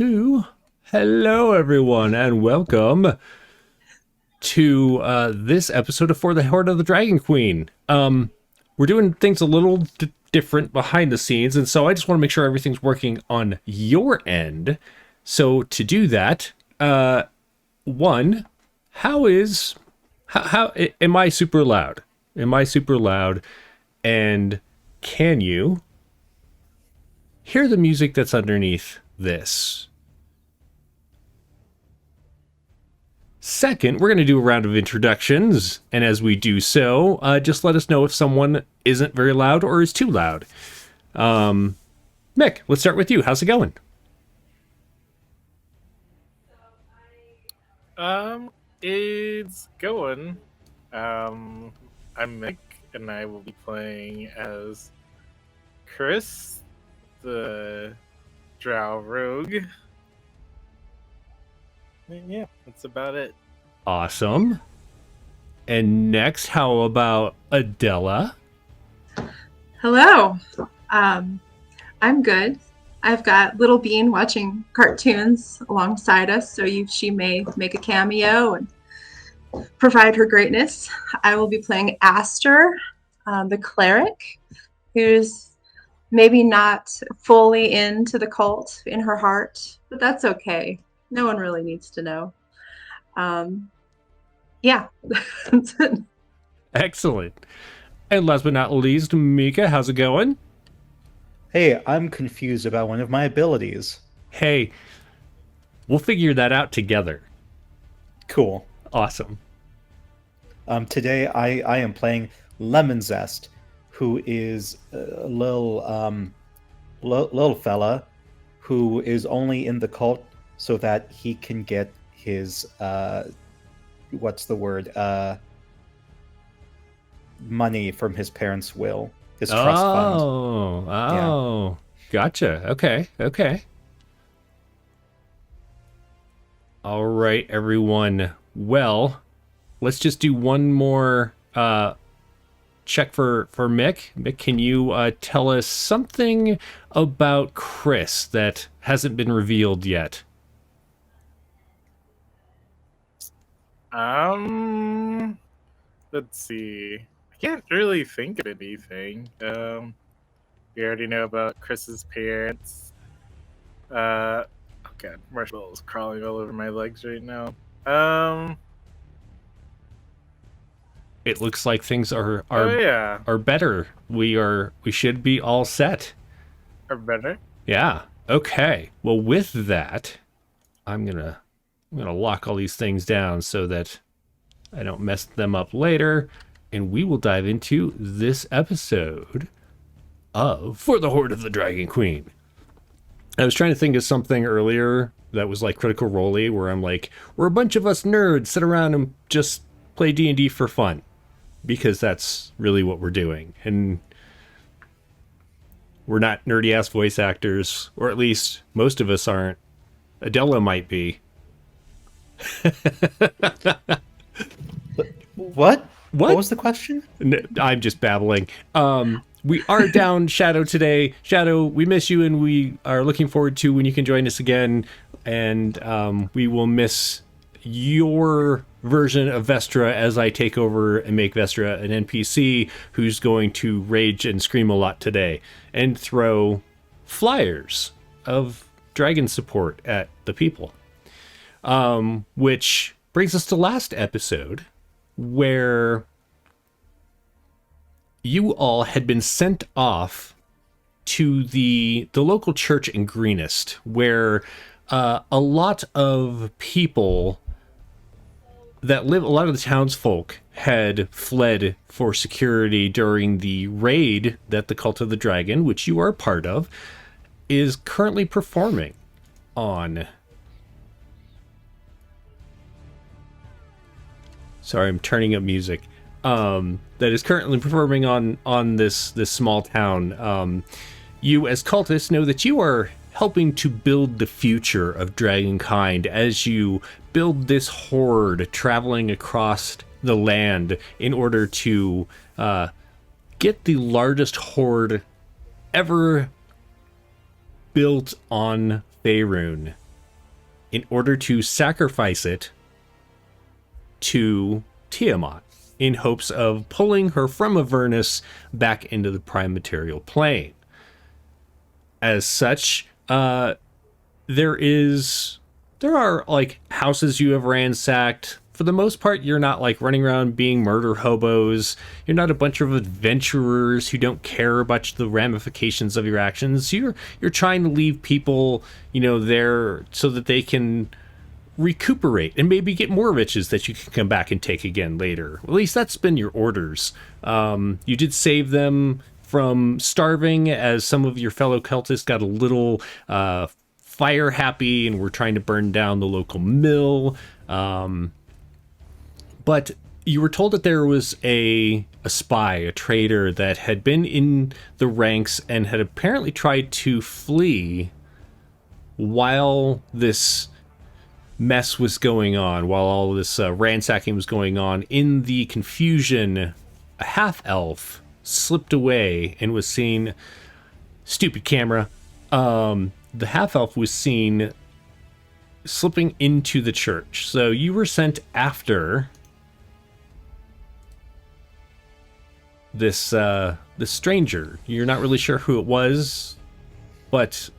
2. Hello, everyone, and welcome to this episode of For the Hoard of the Dragon Queen. We're doing things a little different behind the scenes, and so I just want to make sure everything's working on your end. So to do that, one, how am I super loud? Am I super loud? And can you hear the music that's underneath this? Second, we're going to do a round of introductions, and as we do so, just let us know if someone isn't very loud or is too loud. Mick, let's start with you. How's it going? It's going. I'm Mick, and I will be playing as Chris, the Drow Rogue. Yeah, that's about it. Awesome. And next, how about Adela? Hello. I'm good. I've got Little Bean watching cartoons alongside us, so she may make a cameo and provide her greatness. I will be playing Aster, the cleric, who's maybe not fully into the cult in her heart, but that's okay. No one really needs to know. Yeah. That's it. Excellent. And last but not least, Mika, how's it going? Hey, I'm confused about one of my abilities. Hey, we'll figure that out together. Cool. Awesome. Today I am playing Lemon Zest, who is a little fella who is only in the cult so that he can get his money from his parents' will, his trust fund. Oh, gotcha. Okay. All right, everyone. Well, let's just do one more check for Mick. Mick, can you tell us something about Chris that hasn't been revealed yet? Let's see. I can't really think of anything. We already know about Chris's parents. Oh god, marshmallows crawling all over my legs right now. It looks like things are better. We should be all set. Are better? Yeah. Okay. Well, with that, I'm gonna lock all these things down so that I don't mess them up later, and we will dive into this episode of For the Hoard of the Dragon Queen. I was trying to think of something earlier that was like Critical Role, where I'm like, we're a bunch of us nerds sit around and just play D&D for fun, because that's really what we're doing. And we're not nerdy ass voice actors, or at least most of us aren't. Adela might be. What was the question? I'm just babbling. We are down Shadow today. Shadow, we miss you, and we are looking forward to when you can join us again. And we will miss your version of Vestra as I take over and make Vestra an NPC who's going to rage and scream a lot today and throw flyers of dragon support at the people. Which brings us to last episode, where you all had been sent off to the local church in Greenest, where a lot of people that live, a lot of the townsfolk had fled for security during the raid that the Cult of the Dragon, which you are part of, is currently performing on. Sorry, I'm turning up music. That is currently performing on this small town. You, as cultists, know that you are helping to build the future of dragonkind as you build this horde traveling across the land in order to get the largest horde ever built on Faerun in order to sacrifice it to Tiamat in hopes of pulling her from Avernus back into the prime material plane. As such, there are like houses you have ransacked. For the most part, you're not like running around being murder hobos. You're not a bunch of adventurers who don't care about the ramifications of your actions. You're trying to leave people, there so that they can recuperate and maybe get more riches that you can come back and take again later. At least that's been your orders. You did save them from starving, as some of your fellow cultists got a little fire happy and were trying to burn down the local mill. But you were told that there was a spy, a traitor, that had been in the ranks and had apparently tried to flee while this mess was going on, while all this ransacking was going on. In the confusion, a half-elf slipped away and was seen... Stupid camera. The half-elf was seen slipping into the church. So you were sent after this stranger. You're not really sure who it was, but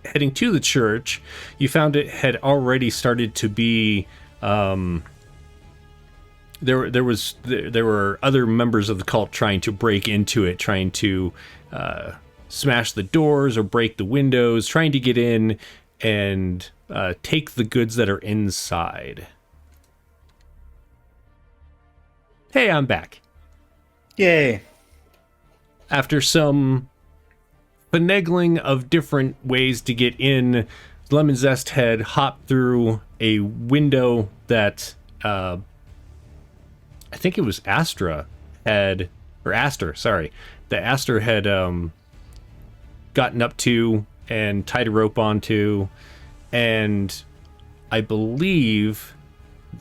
heading to the church, you found it had already started to be there were other members of the cult trying to break into it, trying to smash the doors or break the windows, trying to get in and take the goods that are inside. Hey, I'm back. Yay. After some finagling of different ways to get in, Lemon Zest had hopped through a window that I think it was Aster had gotten up to and tied a rope onto, and I believe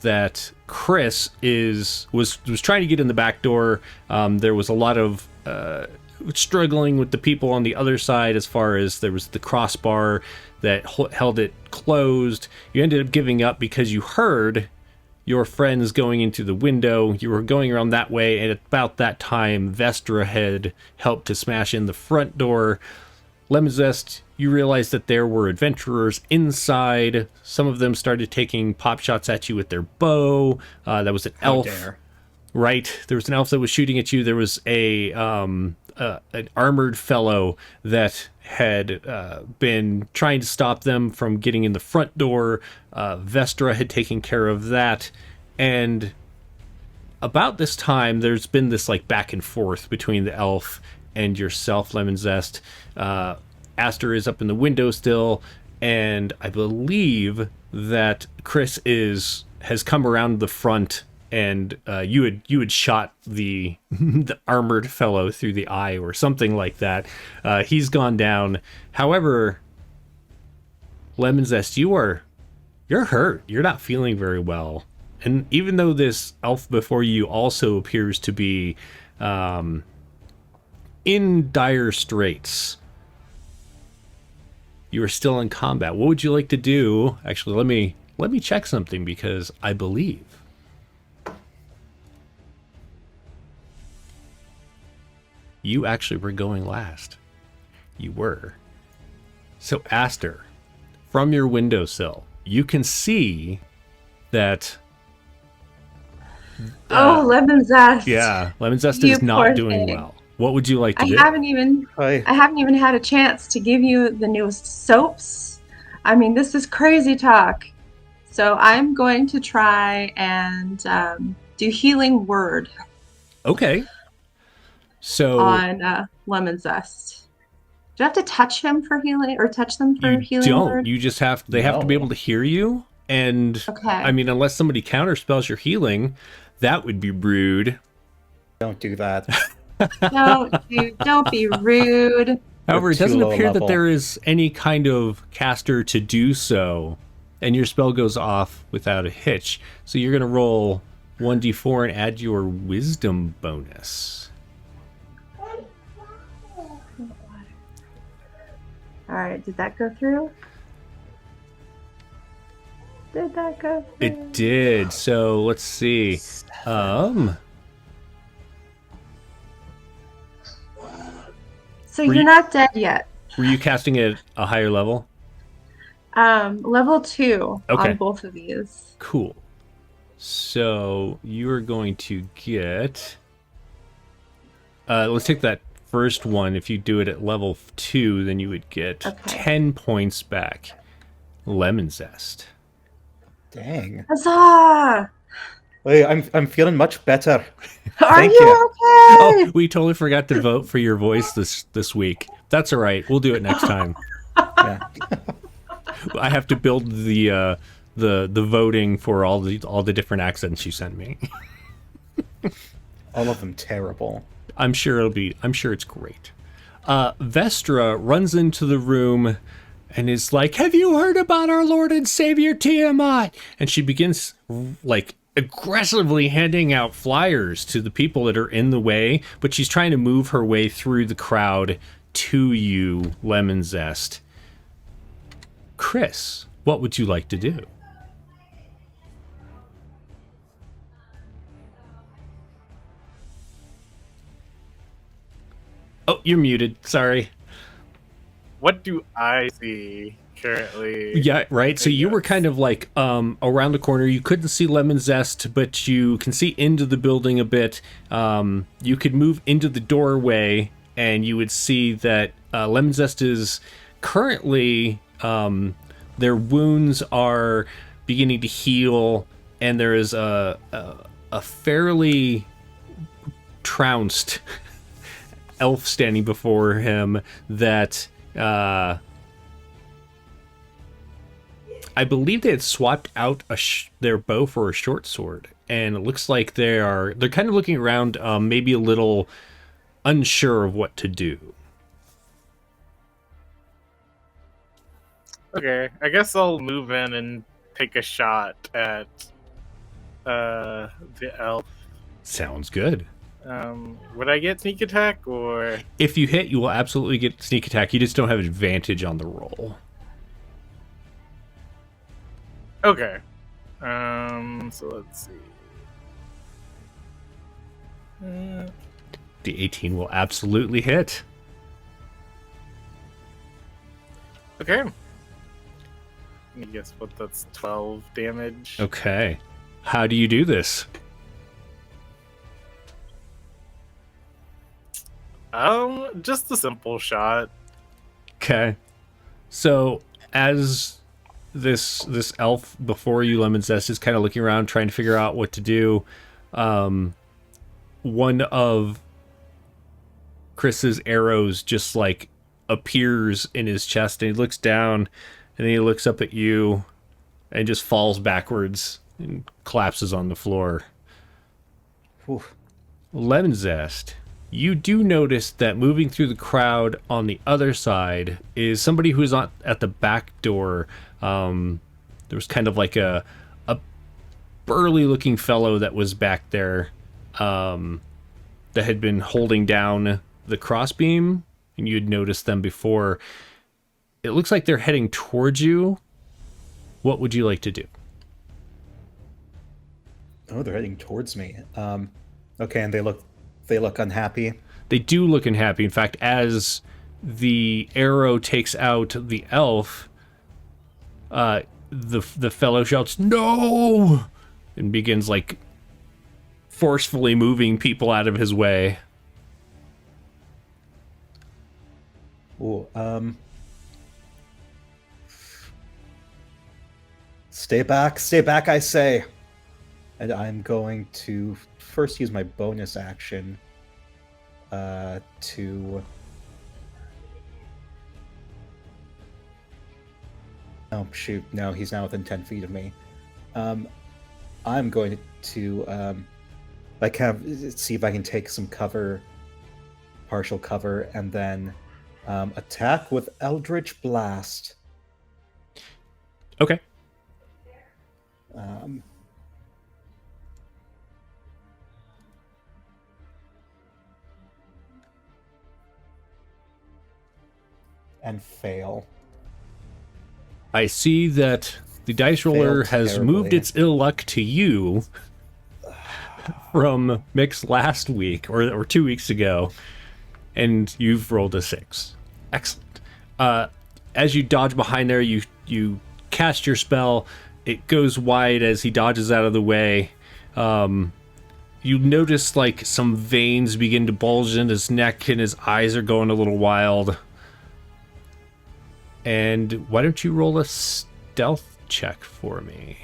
that Chris was trying to get in the back door. There was a lot of struggling with the people on the other side, as far as there was the crossbar that held it closed. You ended up giving up because you heard your friends going into the window. You were going around that way, and at about that time, Vestra had helped to smash in the front door. Lemon Zest, you realized that there were adventurers inside. Some of them started taking pop shots at you with their bow. That was an elf. Dare. Right. There was an elf that was shooting at you. There was an armored fellow that had been trying to stop them from getting in the front door. Vestra had taken care of that. And about this time, there's been this like back and forth between the elf and yourself, Lemon Zest. Aster is up in the window still, and I believe that Chris has come around the front, and you had shot the the armored fellow through the eye or something like that. He's gone down. However, Lemon Zest, you're hurt. You're not feeling very well, and even though this elf before you also appears to be in dire straits, you are still in combat. What would you like to do? Actually, let me check something, because I believe you actually were going last. You were. So Aster, from your windowsill, you can see that Lemon Zest. yeah, Lemon Zest You is not poor doing thing. well. What would you like to do? I haven't even had a chance to give you the newest soaps. I mean, this is crazy talk. So I'm going to try and do healing word Okay. So on Lemon Zest. Do I have to touch him for healing, or touch them for you healing don't. word? You just have. They have to be No. able to hear you. And Okay. I mean, unless somebody counterspells your healing, that would be rude. Don't do that. Don't be rude. However, it too doesn't low appear that level. there is any kind of caster to do so, and your spell goes off without a hitch. So you're going to roll 1d4 and add your wisdom bonus. All right, did that go through? Did that go through? It did. So let's see. So Were you're you- not dead yet. Were you casting it at a higher level? Level 2 Okay. on both of these. Cool. So you are going to get. Let's take that first one. If you do it at level 2, then you would get 10 points back. Lemon zest. Dang. Huzzah! Wait, I'm feeling much better. Are Thank you you. okay? Oh, we totally forgot to vote for your voice this week. That's all right. We'll do it next time. Yeah. I have to build the voting for all the different accents you sent me. All of them terrible. I'm sure it's great. Vestra runs into the room and is like, "Have you heard about our Lord and Savior Tiamat?" And she begins like aggressively handing out flyers to the people that are in the way, but she's trying to move her way through the crowd to you, Lemon Zest. Chris, what would you like to do? Oh, you're muted. Sorry. What do I see currently? Yeah, right. So you were kind of like around the corner. You couldn't see Lemon Zest, but you can see into the building a bit. You could move into the doorway, and you would see that Lemon Zest is currently their wounds are beginning to heal, and there is a fairly trounced elf standing before him that I believe they had swapped out their bow for a short sword, and it looks like they're kind of looking around, maybe a little unsure of what to do. Okay, I guess I'll move in and take a shot at the elf. Sounds good. Would I get sneak attack or? If you hit, you will absolutely get sneak attack. You just don't have advantage on the roll. Okay. So let's see. The 18 will absolutely hit. Okay. I guess what that's 12 damage. Okay. How do you do this? Just a simple shot. Okay. So as this elf before you, Lemon Zest, is kind of looking around trying to figure out what to do, one of Chris's arrows just like appears in his chest, and he looks down, and then he looks up at you and just falls backwards and collapses on the floor. Whew. Lemon Zest, you do notice that moving through the crowd on the other side is somebody who's not at the back door. There was kind of like a burly looking fellow that was back there, that had been holding down the crossbeam, and you'd noticed them before. It looks like they're heading towards you. What would you like to do? Oh, they're heading towards me. Okay, and they look unhappy. They do look unhappy. In fact, as the arrow takes out the elf, the fellow shouts, "No!" and begins like forcefully moving people out of his way. Ooh, stay back, I say. And I'm going to first use my bonus action to... Oh, shoot. No, he's now within 10 feet of me. I'm going to see if I can take some cover, partial cover, and then attack with Eldritch Blast. Okay. And fail. I see that The dice roller Failed has moved terribly. its ill luck to you from Mix last week or 2 weeks ago, and you've rolled a 6. Excellent. As you dodge behind there, you cast your spell. It goes wide as he dodges out of the way. You notice like some veins begin to bulge in his neck, and his eyes are going a little wild. And why don't you roll a stealth check for me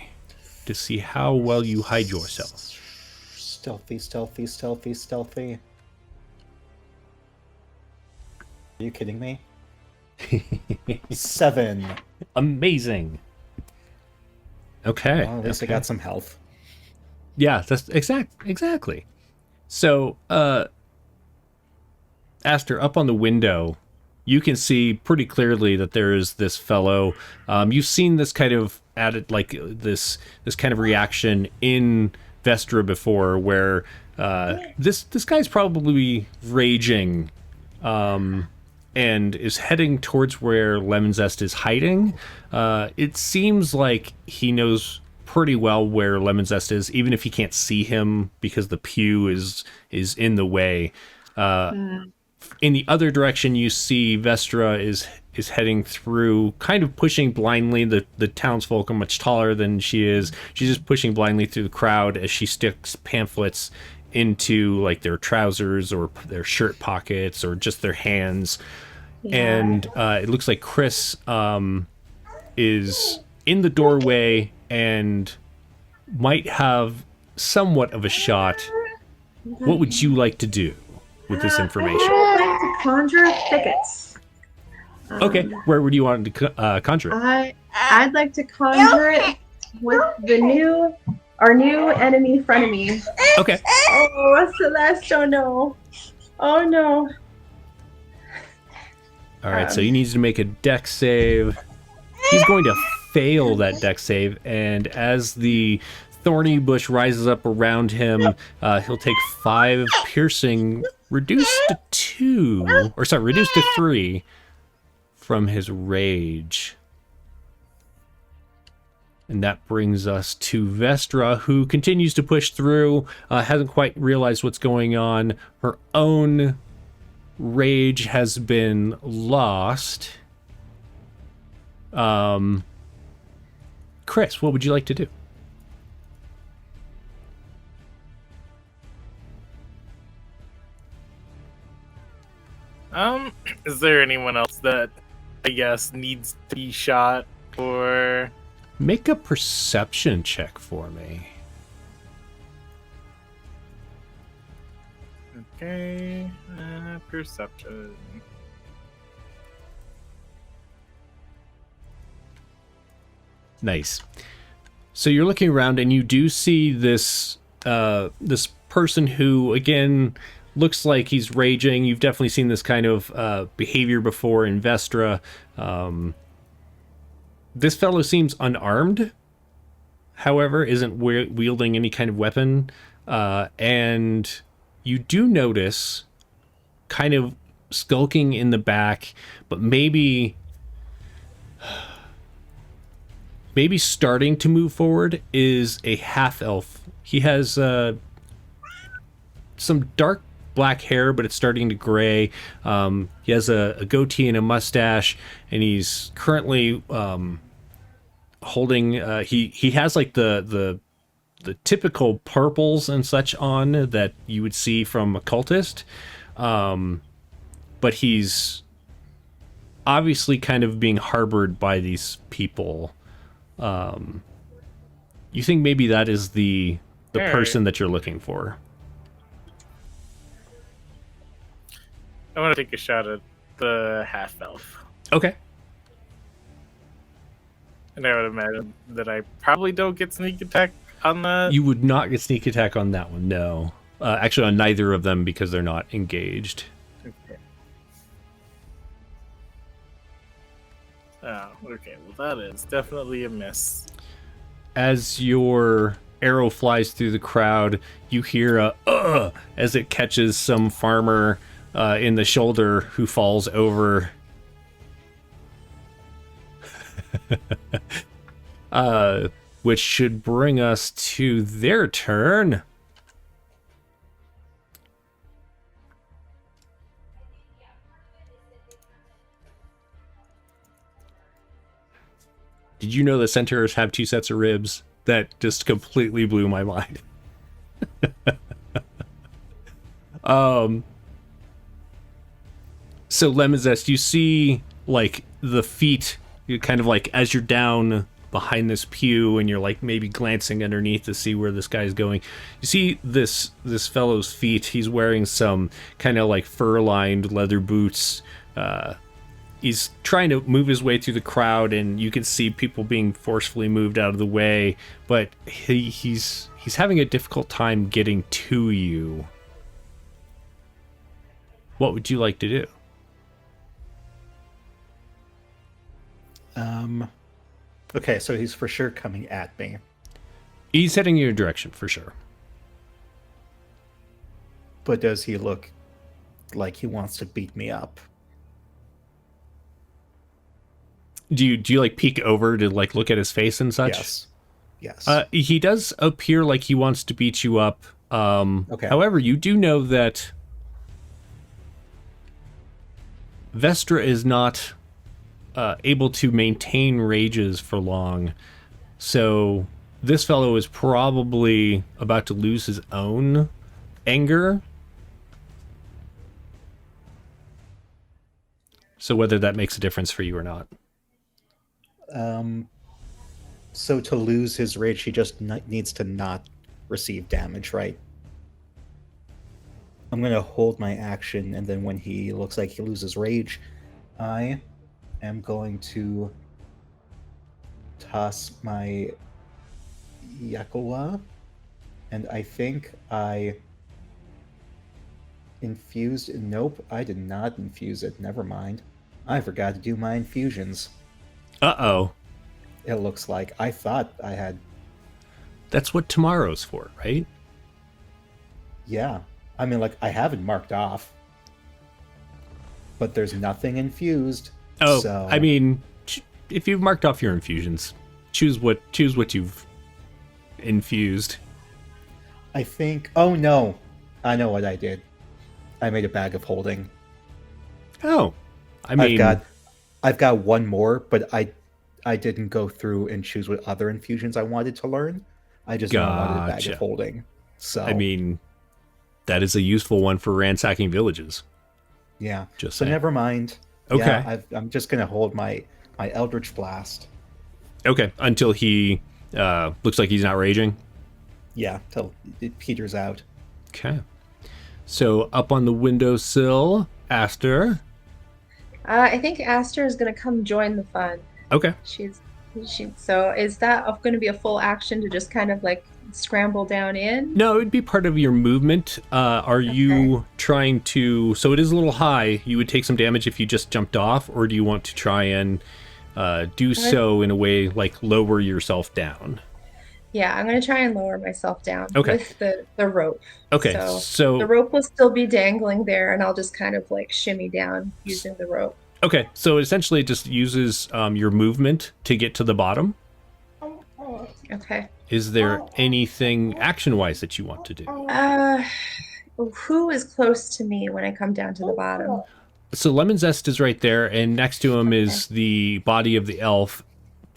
to see how well you hide yourself? Stealthy, stealthy, stealthy, stealthy. Are you kidding me? 7. Amazing. Okay. Well, at least I got some health. Yeah, that's exactly. So, Aster, up on the window, you can see pretty clearly that there is this fellow. You've seen this kind of added, like this kind of reaction in Vestra before, where this guy's probably raging, and is heading towards where Lemon Zest is hiding. It seems like he knows pretty well where Lemon Zest is, even if he can't see him because the pew is in the way. In the other direction, you see Vestra is heading through, kind of pushing blindly. The townsfolk are much taller than she is. She's just pushing blindly through the crowd as she sticks pamphlets into like their trousers or their shirt pockets or just their hands. Yeah. And it looks like Chris is in the doorway and might have somewhat of a shot. What would you like to do with this information? I would like to conjure thickets. Okay, where would you want to conjure it? I'd like to conjure it with our new enemy frenemy. Okay. Oh, Celeste, no. Oh no. All right, so he needs to make a dex save. He's going to fail that dex save, and as the thorny bush rises up around him, he'll take 5 piercing, reduced to 3 from his rage. And that brings us to Vestra, who continues to push through, hasn't quite realized what's going on. Her own rage has been lost. Chris, what would you like to do? Is there anyone else that I guess needs to be shot or Make a perception check for me. okay, perception. Nice. So you're looking around and you do see this this person who, again, looks like he's raging. You've definitely seen this kind of behavior before in Vestra. This fellow seems unarmed, however, isn't wielding any kind of weapon. And you do notice, kind of skulking in the back, but maybe starting to move forward, is a half-elf. He has some dark black hair, but it's starting to gray. He has a goatee and a mustache, and he's currently holding. He has like the typical purples and such on that you would see from a cultist, but he's obviously kind of being harbored by these people. You think maybe that is the person that you're looking for? I want to take a shot at the half-elf. Okay. And I would imagine that I probably don't get sneak attack on that. You would not get sneak attack on that one, no. Actually, on neither of them, because they're not engaged. Okay. Oh, okay. Well, that is definitely a miss. As your arrow flies through the crowd, you hear a as it catches some farmer in the shoulder who falls over. which should bring us to their turn. Did you know that centaurs have 2 sets of ribs? That just completely blew my mind. So Lemon Zest, you see like the feet, you kind of like as you're down behind this pew and you're like maybe glancing underneath to see where this guy's going. You see this fellow's feet. He's wearing some kind of like fur-lined leather boots. He's trying to move his way through the crowd, and you can see people being forcefully moved out of the way, but he's having a difficult time getting to you. What would you like to do? Okay, so he's for sure coming at me. He's heading your direction for sure. But does he look like he wants to beat me up? Do you like peek over to like look at his face and such? Yes. He does appear like he wants to beat you up. Okay. However, you do know that Vestra is not able to maintain rages for long. So this fellow is probably about to lose his own anger. So whether that makes a difference for you or not. So to lose his rage, he just needs to not receive damage, right? I'm going to hold my action, and then when he looks like he loses rage, I am going to toss my Yakowa, and I think I infused... Nope, I did not infuse it. Never mind. I forgot to do my infusions. Uh-oh. It looks like. I thought I had... That's what tomorrow's for, right? Yeah. I mean, like, I have it marked off. But there's nothing infused. Oh, so... I mean, if you've marked off your infusions, choose what you've infused. I think... Oh, no. I know what I did. I made a bag of holding. Oh. I mean... I've got one more, but I didn't go through and choose what other infusions I wanted to learn. I just wanted a bag of holding. So I mean, that is a useful one for ransacking villages. Yeah. Just so saying. Never mind. Okay. Yeah, I'm just gonna hold my Eldritch Blast. Okay, until he looks like he's not raging. Yeah, till it peters out. Okay. So up on the windowsill, Aster. I think Aster is going to come join the fun. Okay. So is that going to be a full action to just kind of like scramble down in? No, it would be part of your movement. Are you trying to... So it is a little high. You would take some damage if you just jumped off, or do you want to try and do so in a way like lower yourself down? Yeah, I'm going to try and lower myself down with the rope. Okay, so the rope will still be dangling there, and I'll just kind of like shimmy down using the rope. Okay, so essentially it just uses your movement to get to the bottom. Okay. Is there anything action-wise that you want to do? Who is close to me when I come down to the bottom? So Lemon Zest is right there, and next to him is the body of the elf.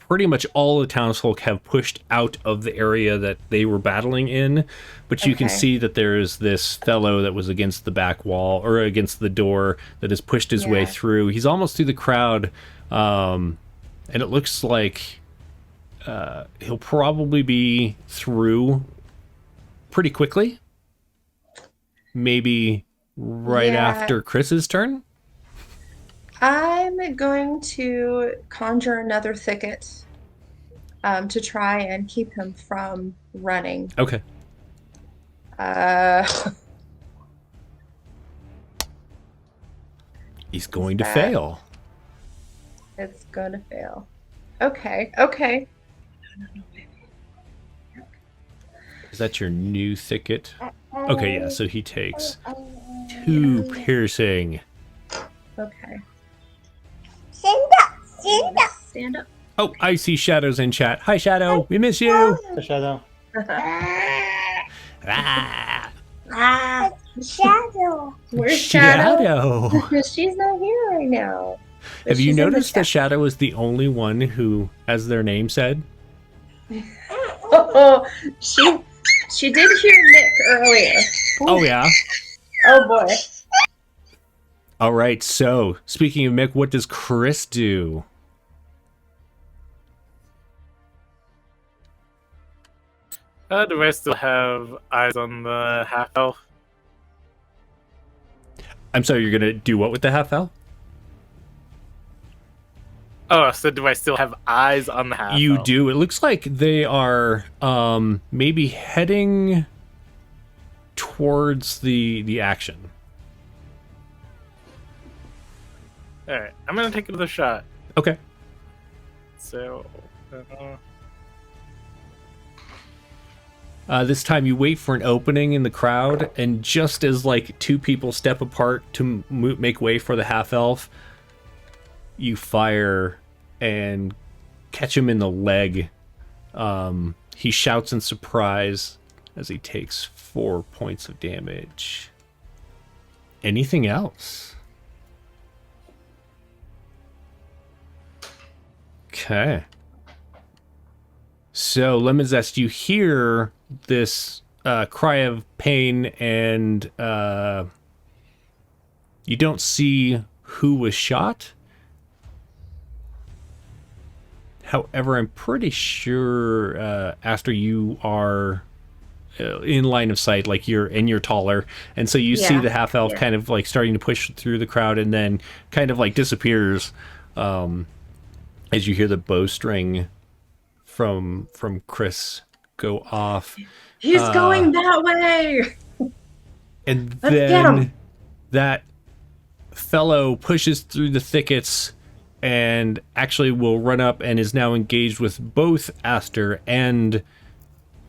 Pretty much all the townsfolk have pushed out of the area that they were battling in, but you can see that there is this fellow that was against the back wall, or against the door, that has pushed his way through. He's almost through the crowd, and it looks like he'll probably be through pretty quickly. Maybe right after Chris's turn? I'm going to conjure another thicket to try and keep him from running. Okay. He's going to fail. It's going to fail. Okay. Okay. No, baby. Is that your new thicket? Okay, yeah, so he takes 2 piercing. Okay. Stand up! Stand up! Stand up. Oh, I see Shadow's in chat. Hi, Shadow. We miss you. The shadow. Ah, Shadow. Where's Shadow? Shadow. She's not here right now. But Have you she's in the noticed that chat. Shadow is the only one who, as their name said? Oh, she did hear Nick earlier. Oh, yeah. Oh boy. All right. So, speaking of Mick, what does Chris do? Do I still have eyes on the half elf? I'm sorry, you're going to do what with the half elf? Oh, so do I still have eyes on the half elf? You do. It looks like they are maybe heading towards the action. Alright, I'm gonna take another shot. Okay. So, This time you wait for an opening in the crowd, and just as like two people step apart to make way for the half elf, you fire and catch him in the leg. He shouts in surprise as he takes 4 points of damage. Anything else? Okay. So, Lemon Zest, you hear this cry of pain, and you don't see who was shot. However, I'm pretty sure Aster, you are in line of sight, like you're taller, and so you see Yeah, the half elf yeah. kind of like starting to push through the crowd, and then kind of like disappears as you hear the bowstring from Chris go off. He's going that way. And Let's get then him. that fellow pushes through the thickets and actually will run up and is now engaged with both Aster and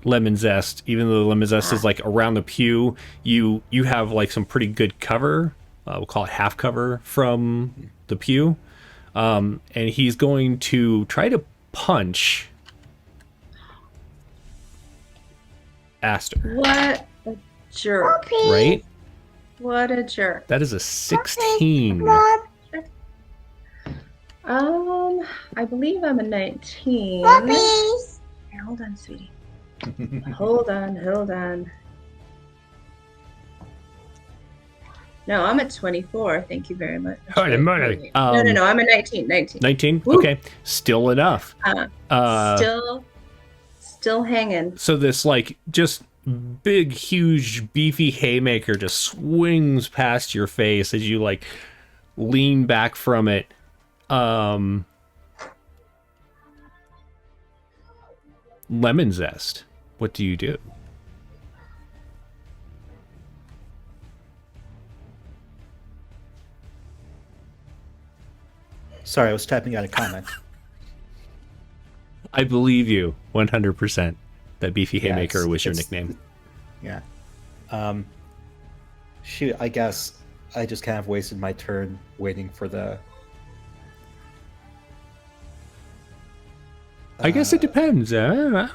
Lemon Zest. Even though Lemon Zest is like around the pew, you have like some pretty good cover. We'll call it half cover from the pew. And he's going to try to punch Aster, What a jerk. right? What a jerk. That is a 16. I believe I'm a 19. Puppies. Here, hold on, sweetie. Hold on. No, I'm at 24. Thank you very much. Holy moly. Wait. No, I'm a 19. 19? Woo. Okay. Still enough. Still hanging. So this, like, just big, huge, beefy haymaker just swings past your face as you, like, lean back from it. Lemon Zest, what do you do? Sorry, I was typing out a comment. I believe you 100%. That beefy haymaker it's- was your it's- nickname. Yeah. Shoot, I guess I just kind of wasted my turn waiting for the... I guess it depends. So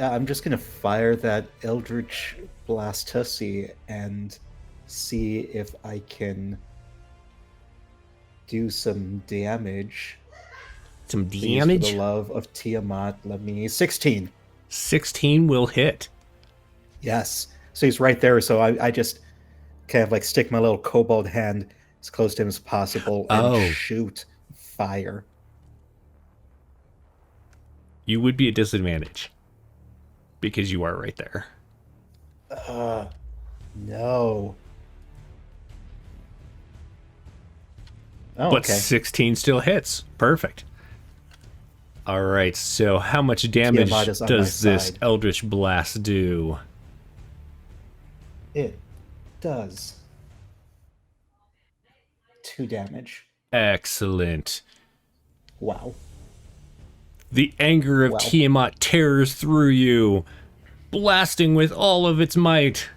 I'm just going to fire that Eldritch Blastussy and see if I can do some damage. Some Please, for damage. the love of Tiamat, let me... 16. 16 will hit. Yes. So he's right there, so I just kind of like stick my little kobold hand as close to him as possible and shoot fire. You would be at disadvantage because you are right there. No. Oh, But okay. 16 still hits. Perfect. All right, so how much damage Tiamat is on does my this side. Eldritch Blast do? It does 2 damage. Excellent. Wow. The anger of Wow. Tiamat tears through you, blasting with all of its might.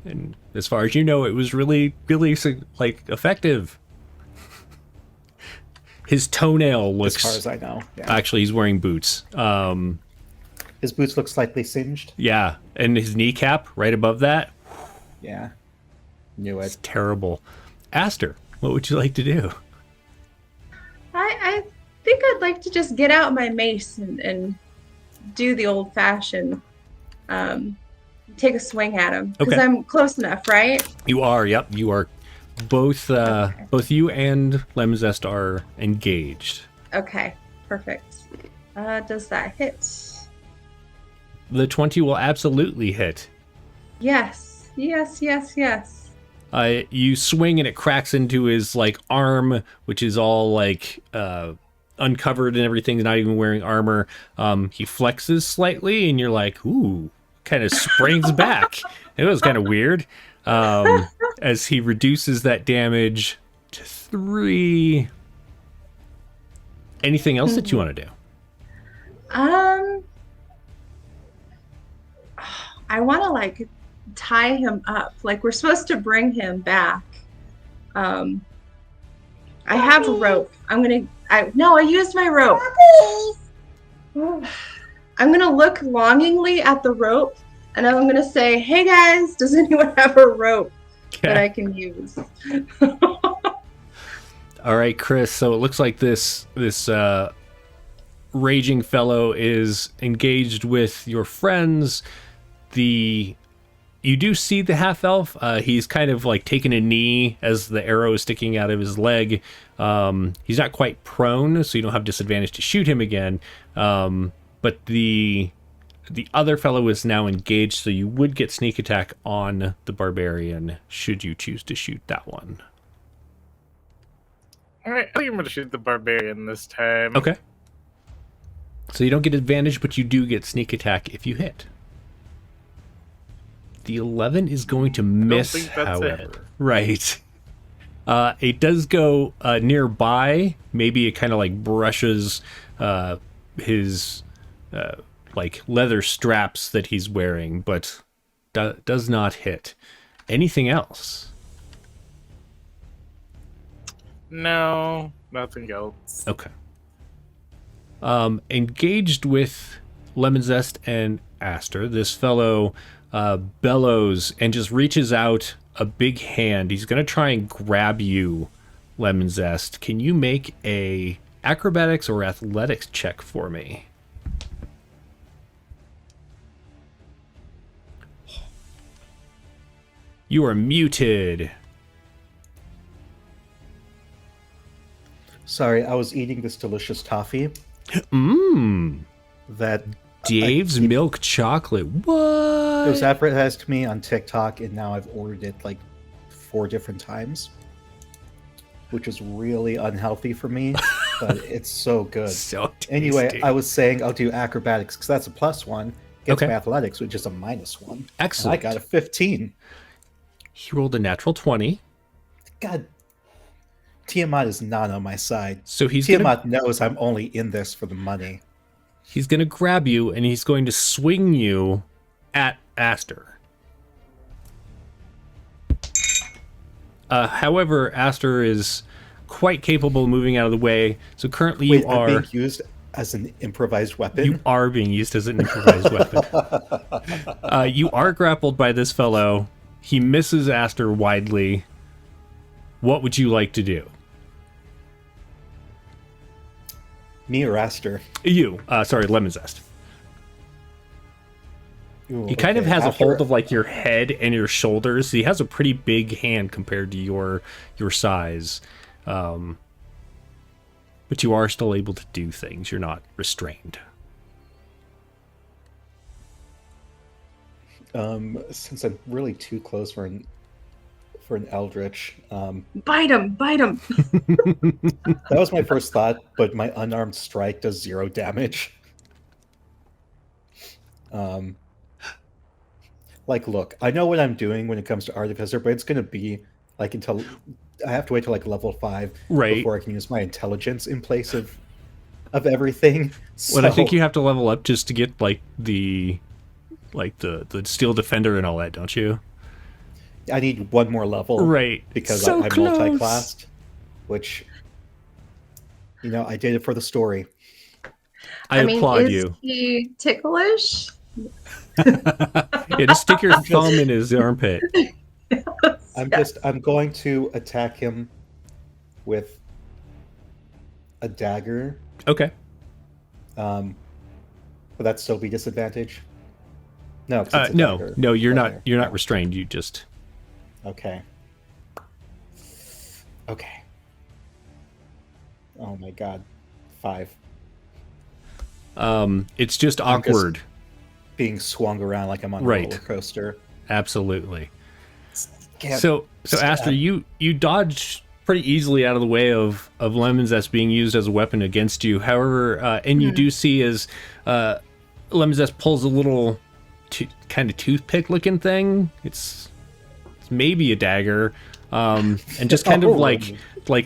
And as far as you know, it was really, really like effective. His toenail as far looks. as I know. Yeah. Actually, he's wearing boots. His boots look slightly singed. Yeah, and his kneecap right above that. Yeah. Knew It's it. terrible. Aster, what would you like to do? I think I'd like to just get out my mace and do the old-fashioned, take a swing at him. Because Okay. I'm close enough, right? You are. Yep, you are. Both you and Lemon Zest are engaged. Okay, perfect. Does that hit? The 20 will absolutely hit. Yes, yes, yes, yes. You swing and it cracks into his like arm, which is all like uncovered and everything, not even wearing armor. He flexes slightly, and you're like, ooh, kind of springs back. It was kind of weird. As he reduces that damage to 3. Anything else that you want to do? I want to like tie him up. Like we're supposed to bring him back. I have a rope. I used my rope. I'm gonna look longingly at the rope, and I'm gonna say, "Hey guys, does anyone have a rope that I can use?" All right, Chris. So it looks like this raging fellow is engaged with your friends. You do see the half elf. He's kind of like taking a knee as the arrow is sticking out of his leg. He's not quite prone, so you don't have disadvantage to shoot him again. But the other fellow is now engaged, so you would get sneak attack on the barbarian should you choose to shoot that one. All right, I think I'm going to shoot the barbarian this time. Okay. So you don't get advantage, but you do get sneak attack if you hit. The 11 is going to miss, think that's a however. hit. Right. It does go nearby. Maybe it kind of like brushes his like leather straps that he's wearing, but does not hit. Anything else? No, nothing else. Okay. Engaged with Lemon Zest and Aster, this fellow bellows and just reaches out a big hand. He's going to try and grab you, Lemon Zest. Can you make a acrobatics or athletics check for me? You are muted. Sorry, I was eating this delicious toffee. Mmm. That Dave's milk chocolate. What? it was advertised to me on TikTok, and now I've ordered it like 4 different times, which is really unhealthy for me, but it's so good. So tasty. Anyway, I was saying I'll do acrobatics because that's a +1. Gets Okay. my athletics, which is a -1. Excellent. And I got a 15. He rolled a natural 20. God, Tiamat is not on my side. So he's gonna, Tiamat knows I'm only in this for the money. he's gonna grab you and he's going to swing you at Aster. However, Aster is quite capable of moving out of the way. So currently Wait, you I'm are being used as an improvised weapon? you are being used as an improvised weapon. You are grappled by this fellow. He misses Aster widely. What would you like to do? Me or Aster? You. Sorry, Lemon Zest. Ooh, He kind of okay. has a After- hold of like your head and your shoulders. He has a pretty big hand compared to your size. But you are still able to do things. You're not restrained. Since I'm really too close for an eldritch, Bite him! that was my first thought, but my unarmed strike does 0 damage. Like, look, I know what I'm doing when it comes to Artificer, but it's gonna be like until I have to wait till like level 5 Right. before I can use my intelligence in place of everything. Well, I think So- you have to level up just to get like the Steel Defender and all that, don't you? I need 1 more level, Right. Because So I'm close. multi-classed, which I did it for the story. I applaud is you. he ticklish? Yeah, just stick your thumb in his armpit. I'm going to attack him with a dagger. Okay. Would that still be disadvantage? No, 'cause it's a No, dagger. no, you're not. Okay. You're not restrained. You just. Okay. Okay. Oh my god. 5. It's just I'm just awkward. being swung around like I'm on a Right. roller coaster. Absolutely. Can't So stab. Aster, you dodge pretty easily out of the way of Lemon Zest being used as a weapon against you. However, and you do see as Lemon Zest pulls a little kind of toothpick looking thing. It's maybe a dagger, and just kind of like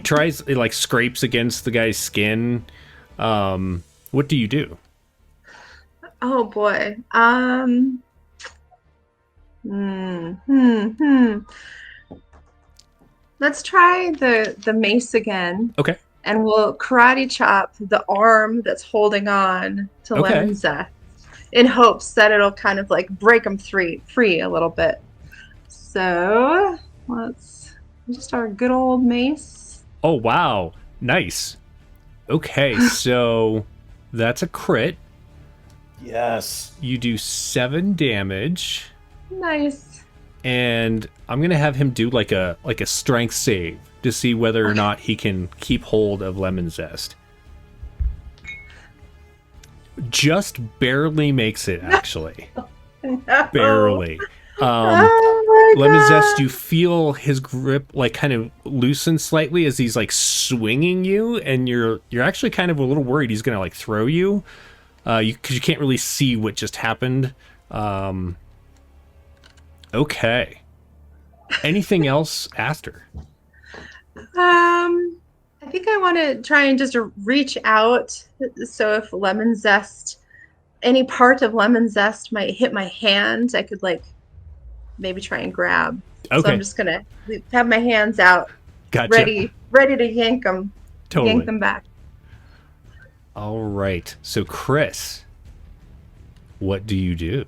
tries, it like scrapes against the guy's skin. What do you do? Oh boy. Let's try the mace again. Okay. And we'll karate chop the arm that's holding on to Okay. Lemon Zest in hopes that it'll kind of like break him free a little bit. So let's just our good old mace. Oh wow, nice. Okay, so that's a crit. Yes. You do 7 damage. Nice. And I'm gonna have him do like a strength save to see whether or not he can keep hold of Lemon Zest. Just barely makes it, actually. Barely. Oh my Lemon God. Zest, you feel his grip like kind of loosen slightly as he's like swinging you, and you're actually kind of a little worried he's gonna like throw you, because you can't really see what just happened. Okay. Anything else, Aster? I think I want to try and just reach out. So if Lemon Zest, any part of Lemon Zest might hit my hand, I could like maybe try and grab. So Okay. I'm just gonna have my hands out, Gotcha. ready to yank them, Totally. yank them back. All right. So, Chris, what do you do?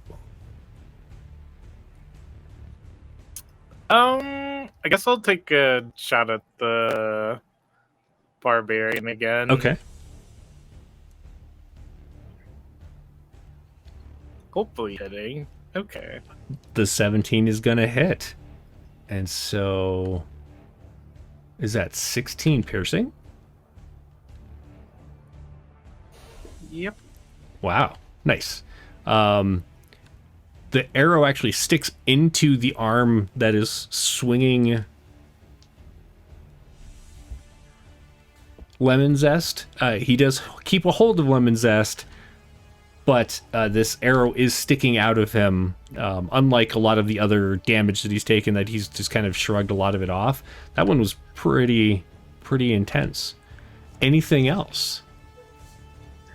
I guess I'll take a shot at the barbarian again. Okay. Hopefully hitting. Okay. The 17 is going to hit. And so, is that 16 piercing? Yep. Wow. Nice. The arrow actually sticks into the arm that is swinging Lemon Zest. He does keep a hold of Lemon Zest, but this arrow is sticking out of him, unlike a lot of the other damage that he's taken that he's just kind of shrugged a lot of it off. That one was pretty intense. Anything else?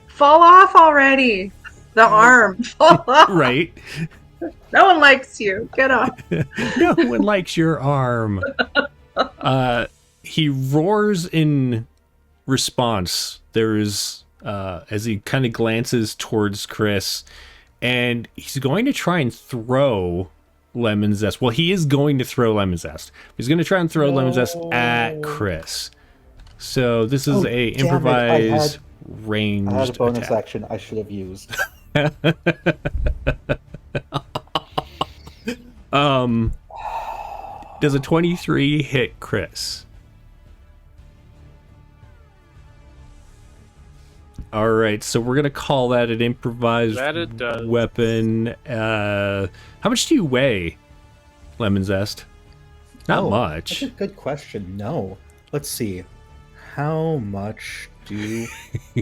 Fall off already. The arm. Fall off. Right. No one likes you. Get off. No one likes your arm. He roars in response. There is, as he kind of glances towards Chris, and he's going to try and throw Lemon Zest. Well, he is going to throw Lemon Zest. He's going to try and throw Lemon Zest at Chris. So this is a improvised ranged I had a bonus attack. action I should have used. Does a 23 hit Chris? All right, so we're gonna call that an improvised That it does. weapon. How much do you weigh, Lemon Zest? Not Oh, much. That's a good question. No. Let's see. How much do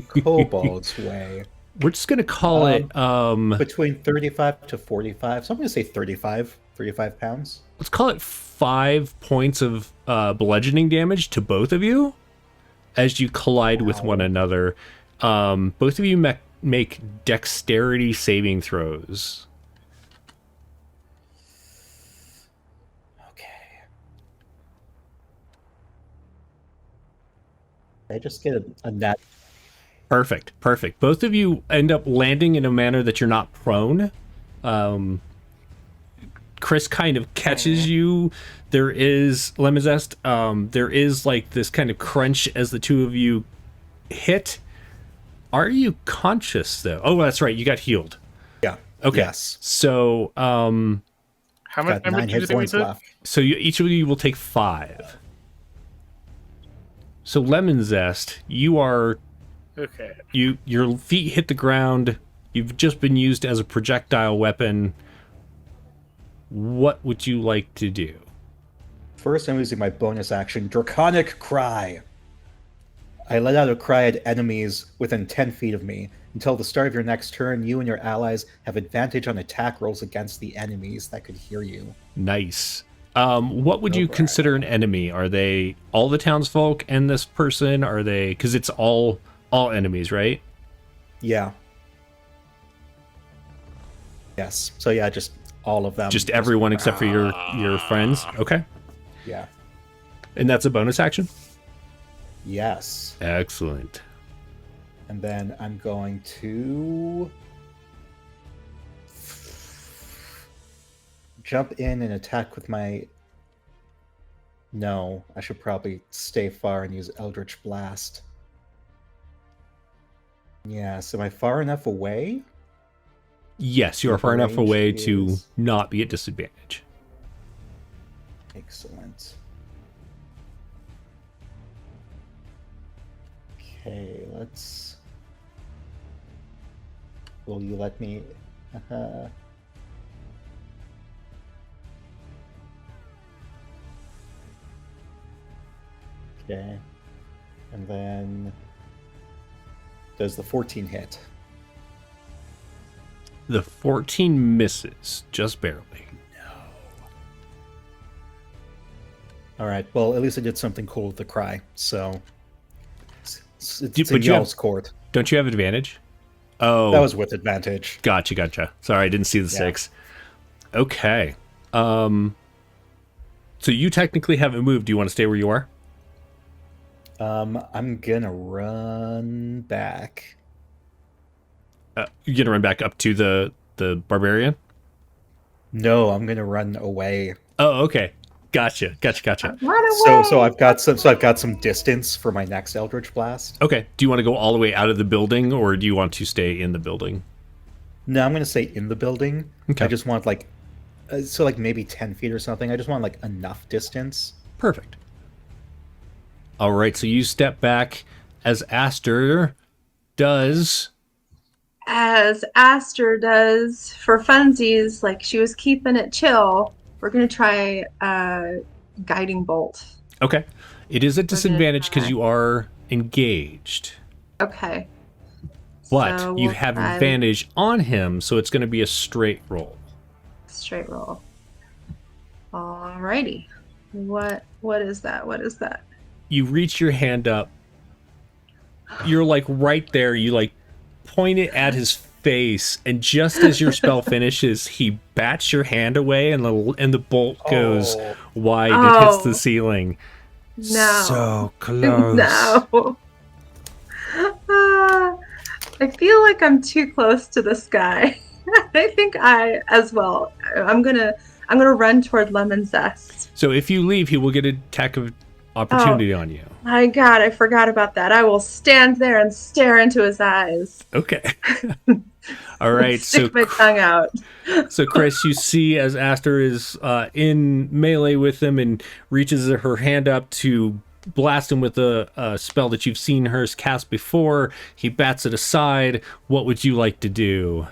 kobolds weigh? We're just gonna call it. Between 35 to 45. So I'm going to say 35 pounds. Let's call it 5 points of bludgeoning damage to both of you as you collide with one another. Both of you make dexterity saving throws. Okay. I just get a net. Perfect. Both of you end up landing in a manner that you're not prone. Chris kind of catches you. There is lemon zest. There is like this kind of crunch as the two of you hit. Are you conscious though? Oh, that's right. You got healed. Yeah. Okay. Yes. So, How much Got damage 9 did you hit say we points took? left. so each of you will take 5. So lemon zest, you are Okay. your feet hit the ground. You've just been used as a projectile weapon. What would you like to do? First, I'm using my bonus action, Draconic Cry. I let out a cry at enemies within 10 feet of me. Until the start of your next turn, you and your allies have advantage on attack rolls against the enemies that could hear you. Nice. What would No you brag. consider an enemy? Are they all the townsfolk and this person? Are they, because it's all enemies, right? Yeah. Yes. So yeah, just all of them. Just everyone except for your friends. Okay. Yeah. And that's a bonus action? Yes. Excellent. And then I'm going to jump in and attack with my... No, I should probably stay far and use Eldritch Blast. Yes, am I far enough away? Yes, you are The far enough range away to is- not be at disadvantage. Excellent. Okay, let's... Will you let me... Okay. And then... Does the 14 hit? The 14 misses, just barely. Alright, well, at least I did something cool with the cry, so... It's But in you have- y'all's court. Don't you have advantage? Oh, That was with advantage. gotcha. Sorry, I didn't see the Yeah. 6. Okay. So you technically haven't moved. Do you want to stay where you are? I'm gonna run back. You're gonna run back up to the barbarian? No, I'm gonna run away. Oh, okay. Gotcha. Run away. So I've got some distance for my next Eldritch Blast. Okay. Do you want to go all the way out of the building, or do you want to stay in the building? No, I'm gonna stay in the building. Okay. I just want like maybe 10 feet or something. I just want like enough distance. Perfect. All right. So you step back as Aster does. As Aster does for funsies, like she was keeping it chill. We're gonna try guiding bolt. Okay. It is a disadvantage because try. you are engaged, Okay. but So you we'll have try advantage on him, so it's going to be a straight roll. straight roll. Alrighty. What is that? What is that? You reach your hand up. You're like right there. You like point it at his face, and just as your spell finishes, he bats your hand away, and the bolt goes Oh. wide and hits the Oh. ceiling. No. So close. No. I feel like I'm too close to this guy. I think I as well. I'm gonna run toward Lemon Zest. So if you leave, he will get an attack of opportunity on you. My God, I forgot about that. I will stand there and stare into his eyes. Okay. All right. Stick my tongue out. So Chris, you see as Aster is in melee with him and reaches her hand up to blast him with a spell that you've seen her cast before. He bats it aside. What would you like to do?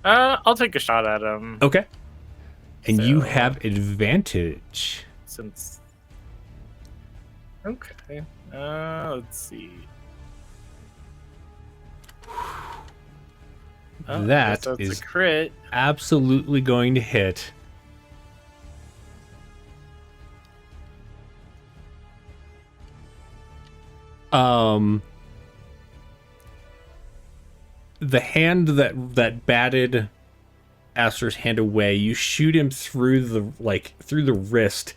I'll take a shot at him Okay. And you So- have advantage. since. Okay. Let's see. Oh, That so it's is a crit. absolutely going to hit. The hand that batted Aster's hand away. You shoot him through the wrist,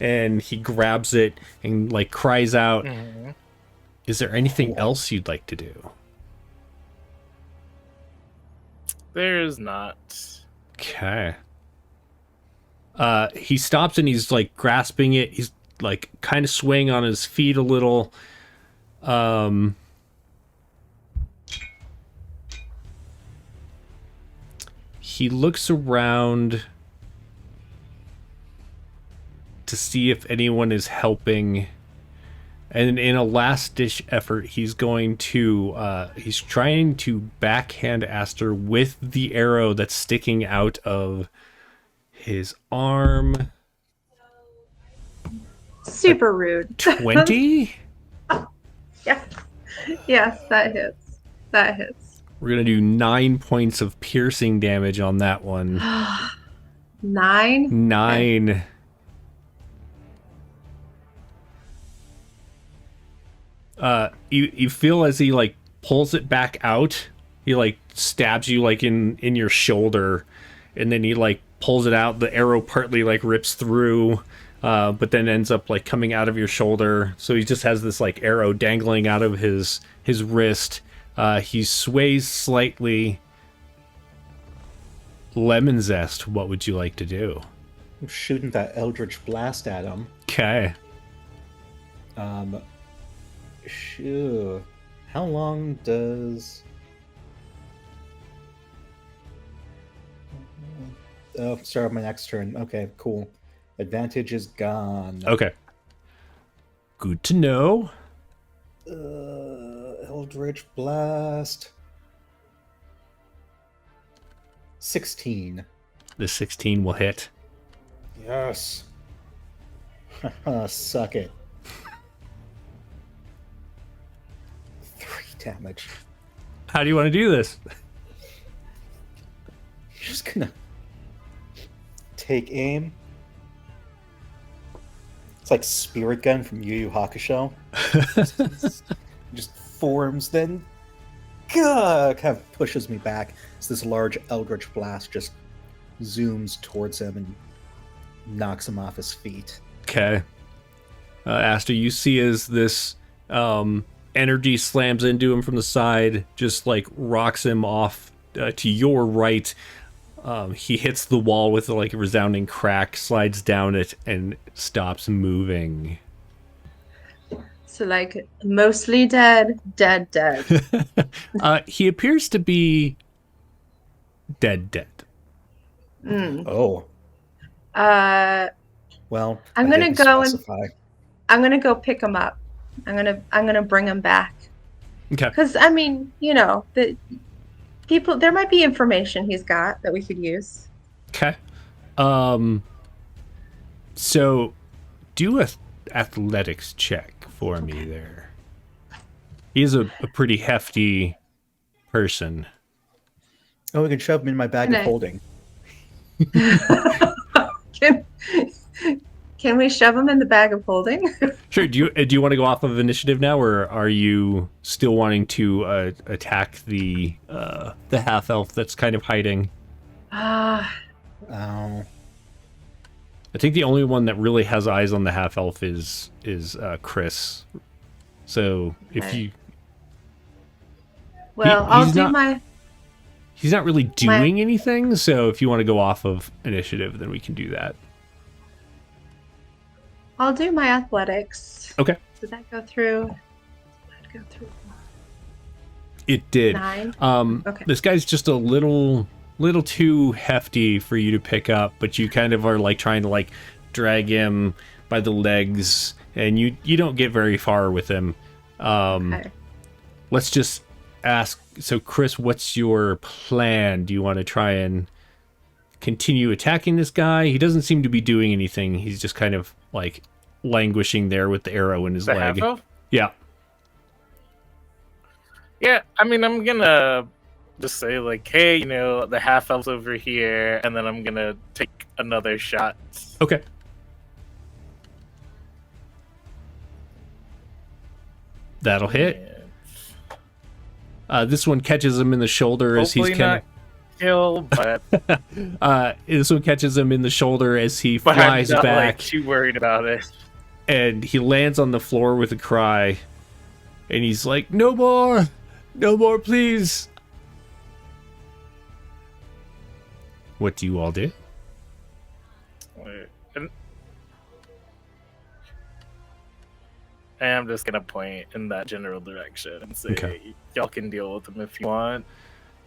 and he grabs it and like cries out. Mm-hmm. Is there anything else you'd like to do? There's not. Okay. He stops and he's like grasping it. He's like kind of swaying on his feet a little. He looks around to see if anyone is helping. And in a last-ditch effort, he's trying to backhand Aster with the arrow that's sticking out of his arm. Super rude. 20? Yes. Yes, that hits. That hits. We're going to do 9 points of piercing damage on that one. 9? 9. You feel as he like pulls it back out, he like stabs you like in your shoulder, and then he like pulls it out. The arrow partly like rips through, but then ends up like coming out of your shoulder. So he just has this like arrow dangling out of his wrist. He sways slightly. Lemon Zest, what would you like to do? I'm shooting that Eldritch Blast at him. Okay. Sure. How long does... Oh, start my next turn. Okay, cool. Advantage is gone. Okay. Good to know. Eldritch Blast. 16. The 16 will hit. Yes. Suck it. 3 damage. How do you want to do this? Just gonna take aim. It's like Spirit Gun from Yu Yu Hakusho. just forms, then kind of pushes me back. So this large Eldritch Blast just zooms towards him and knocks him off his feet. Okay. Aster, you see as this energy slams into him from the side, just like rocks him off to your right. He hits the wall with like a resounding crack, slides down it, and stops moving. So, like, mostly dead. He appears to be dead. Oh. Well, I'm I gonna didn't go and specify. I'm gonna go pick him up. I'm gonna bring him back. Okay. Because I mean, you know, the people, there might be information he's got that we could use. Okay. So do a athletics check for me there. He is a pretty hefty person. Oh, we can shove him in my bag of holding. Can we shove him in the bag of holding? Sure. Do you want to go off of initiative now, or are you still wanting to attack the half elf that's kind of hiding? Oh. I think the only one that really has eyes on the half elf is Chris. So if you, well, I'll do my. He's not really doing anything. So if you want to go off of initiative, then we can do that. I'll do my athletics. Okay. Did that go through? It did. 9. Okay. This guy's just a little too hefty for you to pick up, but you kind of are like trying to like drag him by the legs, and you don't get very far with him. Okay. Let's just ask. So, Chris, what's your plan? Do you want to try and continue attacking this guy? He doesn't seem to be doing anything. He's just kind of like languishing there with the arrow in his leg. Half-elf? Yeah. Yeah, I mean, I'm gonna just say, like, hey, you know, the half-elf's over here, and then I'm gonna take another shot. Okay. That'll hit. This one catches him in the shoulder as he's Hopefully kind of... kill, but This one catches him in the shoulder as he I'm flies not back, like too worried about it. and he lands on the floor with a cry, and he's like, "No more, please." What do you all do? And I'm just gonna point in that general direction and say, Okay. y'all can deal with them if you want.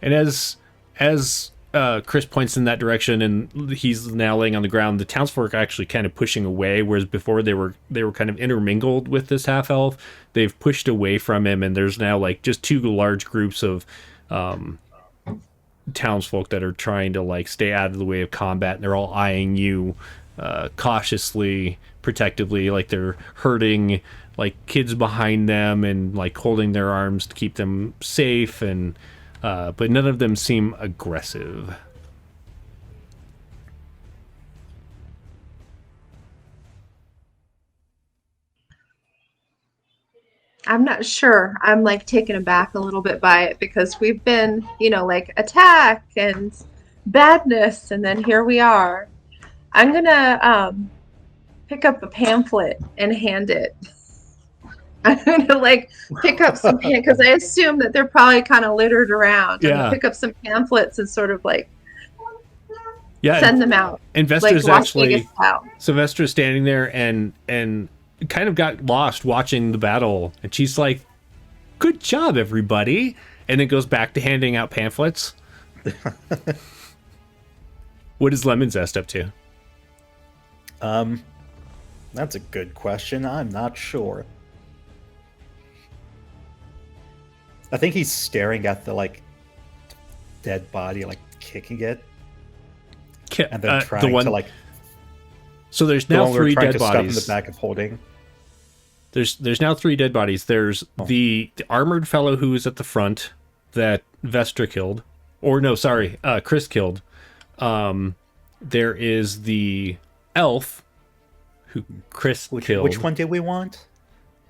And as Chris points in that direction, and he's now laying on the ground, the townsfolk are actually kind of pushing away, whereas before they were kind of intermingled with this half elf. They've pushed away from him, and there's now like just two large groups of townsfolk that are trying to like stay out of the way of combat, and they're all eyeing you cautiously, protectively, like they're herding like kids behind them and like holding their arms to keep them safe, and but none of them seem aggressive. I'm not sure. I'm like taken aback a little bit by it because we've been, like attack and badness, and then here we are. I'm gonna pick up a pamphlet and hand it. I'm gonna like pick up some because I assume that they're probably kind of littered around. I'm Yeah. gonna pick up some pamphlets and sort of like Yeah, send them out. Investor's like Las actually Vegas style. Sylvester's standing there and kind of got lost watching the battle, and she's like, "Good job, everybody," and then goes back to handing out pamphlets. What is Lemon Zest up to? That's a good question. I'm not sure. I think he's staring at the like dead body, like kicking it, and then trying to like. So there's the now one we're three trying dead to stuff in bodies. the back of holding. There's now three dead bodies. There's the armored fellow who is at the front that Vestra killed, or no, sorry, Chris killed. There is the elf who Chris killed. Which one did we want?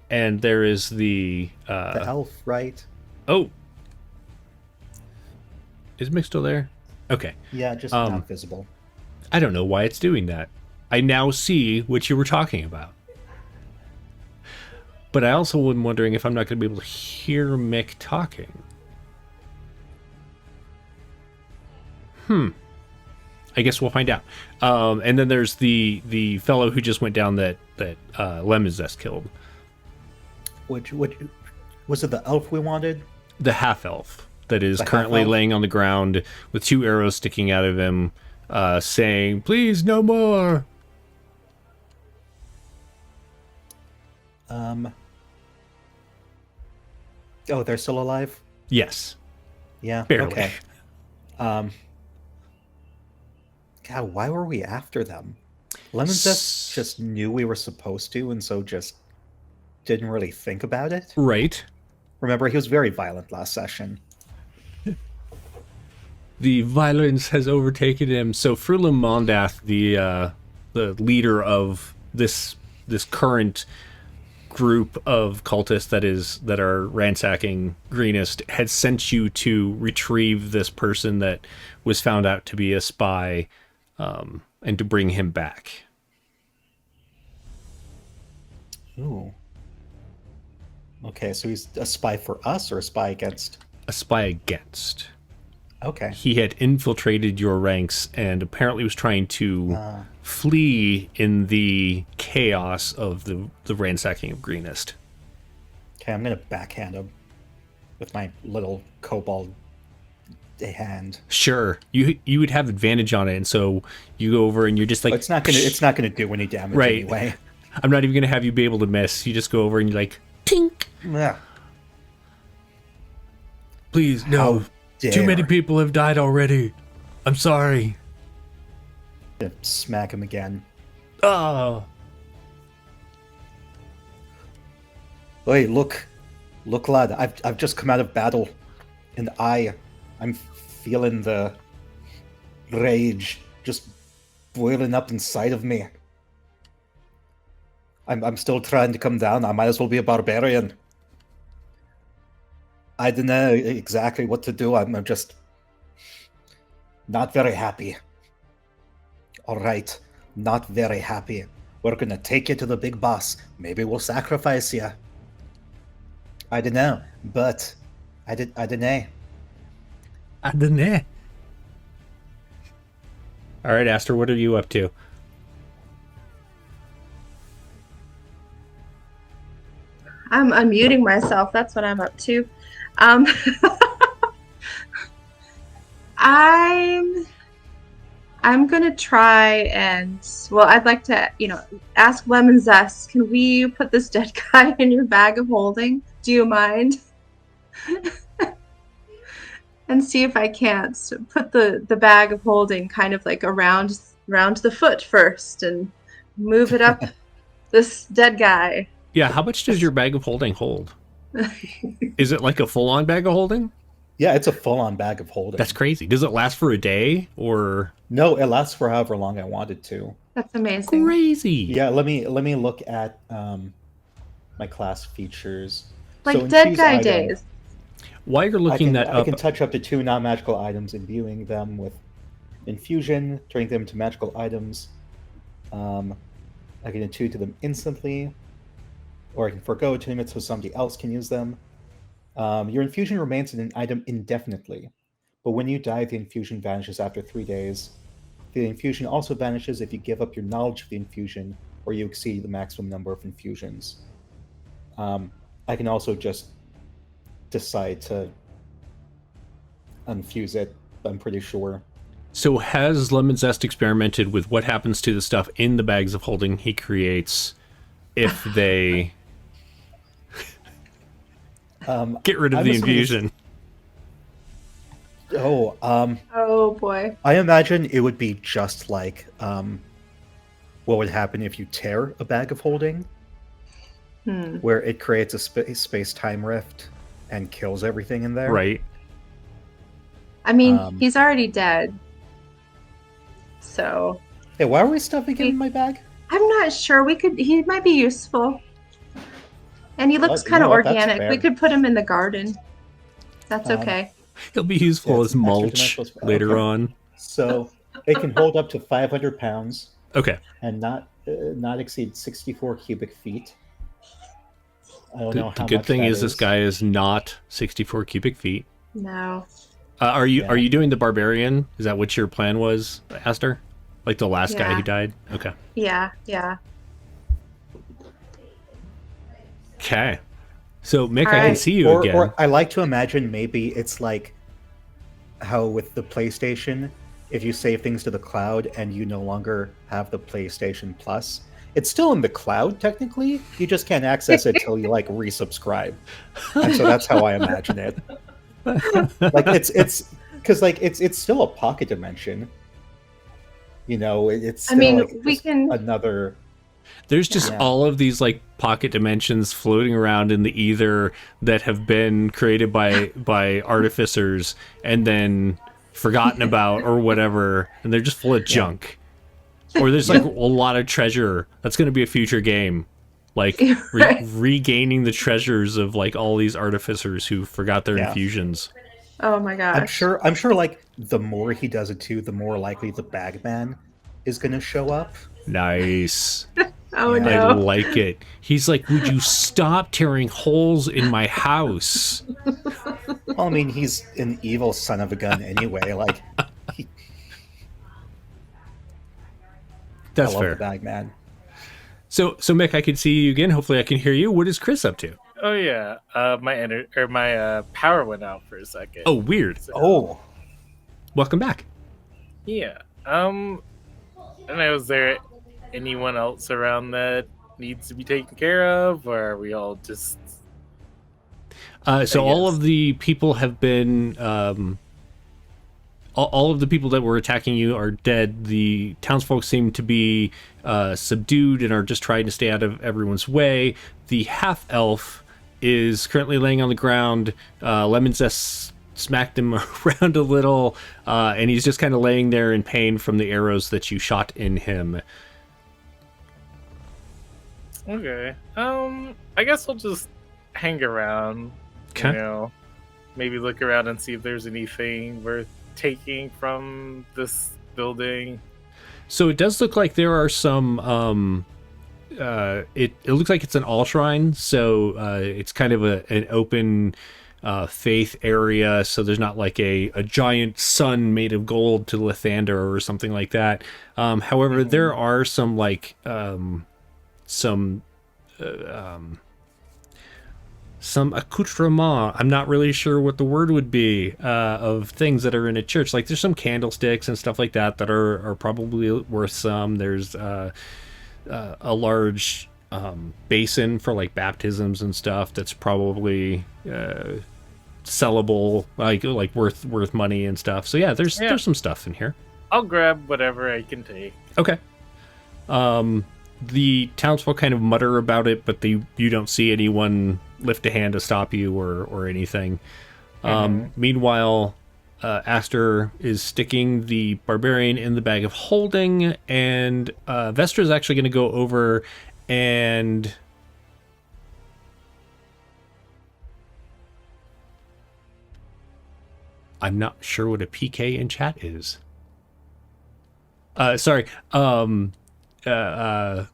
And there is the elf, right? Oh, is Mick still there? Okay. Yeah, just not visible. I don't know why it's doing that. I now see what you were talking about. But I also am wondering if I'm not going to be able to hear Mick talking. I guess we'll find out. And then there's the fellow who just went down that Lemon Zest killed. Which was it? The elf we wanted? The half elf that is The currently half-elf? laying on the ground with two arrows sticking out of him, saying, "Please, no more." Oh, they're still alive? Yes, Yeah. barely. Okay. God, why were we after them? Lemon Zest just knew we were supposed to, and so just didn't really think about it. Right. Remember, he was very violent last session. The violence has overtaken him. So Frulam Mondath, the leader of this current group of cultists that are ransacking Greenest, had sent you to retrieve this person that was found out to be a spy, and to bring him back. Ooh. Okay, so he's a spy for us or a spy against? A spy against. Okay. He had infiltrated your ranks and apparently was trying to flee in the chaos of the ransacking of Greenest. Okay, I'm gonna backhand him with my little kobold hand. Sure, you would have advantage on it, and so you go over and you're just like, It's not gonna do any damage Right. anyway. I'm not even gonna have you be able to miss. You just go over and you're like, tink. Yeah. Please, no. Too many people have died already. I'm sorry. Smack him again. Oh. Hey, look, lad. I've just come out of battle, and I'm feeling the rage just boiling up inside of me. I'm still trying to come down. I might as well be a barbarian. I don't know exactly what to do. I'm just Not very happy. All right, not very happy. We're gonna take you to the big boss. Maybe we'll sacrifice you. I don't know, but I don't know. I don't know. All right, Aster, what are you up to? I'm unmuting myself. That's what I'm up to. Um, I'm gonna try and I'd like to, ask Lemon Zest, can we put this dead guy in your bag of holding? Do you mind? And see if I can't put the bag of holding kind of like around the foot first and move it up this dead guy. Yeah, how much does your bag of holding hold? Is it like a full-on bag of holding? Yeah, it's a full-on bag of holding. That's crazy. Does it last for a day or? No, it lasts for however long I want it to. That's amazing. Crazy. Yeah, let me look at my class features. Like So dead infuse guy item, days. While you're looking I that up, can touch up to 2 non-magical items, imbuing them with infusion, turning them to magical items. I can attune to them instantly, or I can forego attunement so somebody else can use them. Your infusion remains in an item indefinitely, but when you die, the infusion vanishes after 3 days. The infusion also vanishes if you give up your knowledge of the infusion or you exceed the maximum number of infusions. I can also just decide to unfuse it, I'm pretty sure. so has Lemon Zest experimented with what happens to the stuff in the bags of holding he creates if they get rid of I'm the assuming infusion? Oh boy. I imagine it would be just like what would happen if you tear a bag of holding, where it creates a space-time rift and kills everything in there. Right. I mean, he's already dead. So Hey, why are we stuffing him in my bag? I'm not sure. He might be useful. And he looks kind of you know what, that's organic. fair. We could put him in the garden. That's Um, okay. He'll be useful it's as mulch extra-dimensional- later okay. on. So it can hold up to 500 pounds Okay. and not exceed 64 cubic feet. I don't know The how good much thing that is this guy is not 64 cubic feet. No. Are you Yeah. doing the barbarian? Is that what your plan was, Aster? Like the last guy Yeah. who died? Okay. Yeah. Okay. So Mick, All I can right. see you or, again. Or I like to imagine maybe it's like how with the PlayStation, if you save things to the cloud and you no longer have the PlayStation Plus, it's still in the cloud technically. You just can't access it till you like resubscribe. And so that's how I imagine it. Like it's because like it's still a pocket dimension. You know, it's still like we just can. another. There's just Yeah. all of these like pocket dimensions floating around in the ether that have been created by artificers and then forgotten about or whatever, and they're just full of junk. Or there's like a lot of treasure. That's going to be a future game, like Right. regaining the treasures of like all these artificers who forgot their Yeah. infusions. Oh my gosh. I'm sure like the more he does it too, the more likely the Bagman is gonna show up. Nice. Oh Yeah. I no. like it. He's like, would you stop tearing holes in my house? Well, I mean, he's an evil son of a gun anyway. Like, That's I love fair. the Bagman. So Mick, I can see you again. Hopefully I can hear you. What is Chris up to? Oh yeah, my power went out for a second. Oh, weird. So, Oh, Welcome back. yeah. I don't know. Is there anyone else around that needs to be taken care of, or are we all just? So all Yes. of the people have been, all of the people that were attacking you are dead. The townsfolk seem to be subdued and are just trying to stay out of everyone's way. The half-elf is currently laying on the ground. Lemon Zest smacked him around a little, and he's just kind of laying there in pain from the arrows that you shot in him. Okay. I guess I'll just hang around. Okay. You know, maybe look around and see if there's anything worth taking from this building? So it does look like there are some. It looks like it's an all shrine, so it's kind of an open faith area. So there's not like a giant sun made of gold to Lathander or something like that. However, there are some like some accoutrement. I'm not really sure what the word would be of things that are in a church. Like there's some candlesticks and stuff like that that are probably worth some. There's a large basin for like baptisms and stuff that's probably sellable, like worth money and stuff. So yeah, there's some stuff in here. I'll grab whatever I can take. Okay. The townsfolk kind of mutter about it, but you don't see anyone lift a hand to stop you or anything. Meanwhile, Aster is sticking the barbarian in the bag of holding, and Vestra is actually going to go over and I'm not sure what a PK in chat is. Sorry. Vestra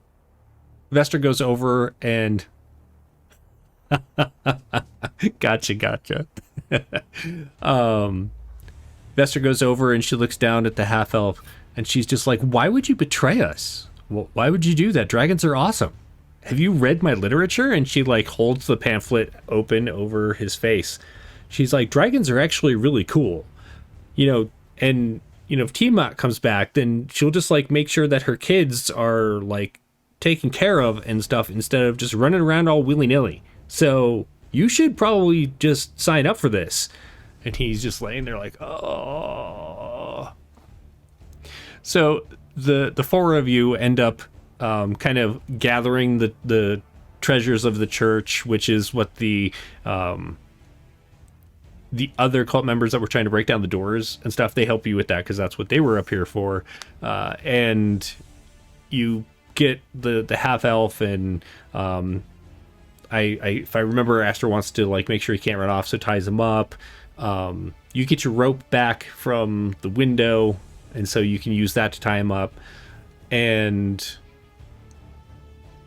goes over and gotcha. Vestra goes over and she looks down at the half elf and she's just like, why would you betray us? Well, why would you do that? Dragons are awesome. Have you read my literature? And she like holds the pamphlet open over his face. She's like, dragons are actually really cool. And if Tiamat comes back, then she'll just like make sure that her kids are like taken care of and stuff instead of just running around all willy-nilly. So you should probably just sign up for this. And he's just laying there like, oh. So the four of you end up kind of gathering the treasures of the church, which is what the other cult members that were trying to break down the doors and stuff, they help you with that because that's what they were up here for. And you get the half elf, and if I remember, Aster wants to like make sure he can't run off, so ties him up. You get your rope back from the window, and so you can use that to tie him up. And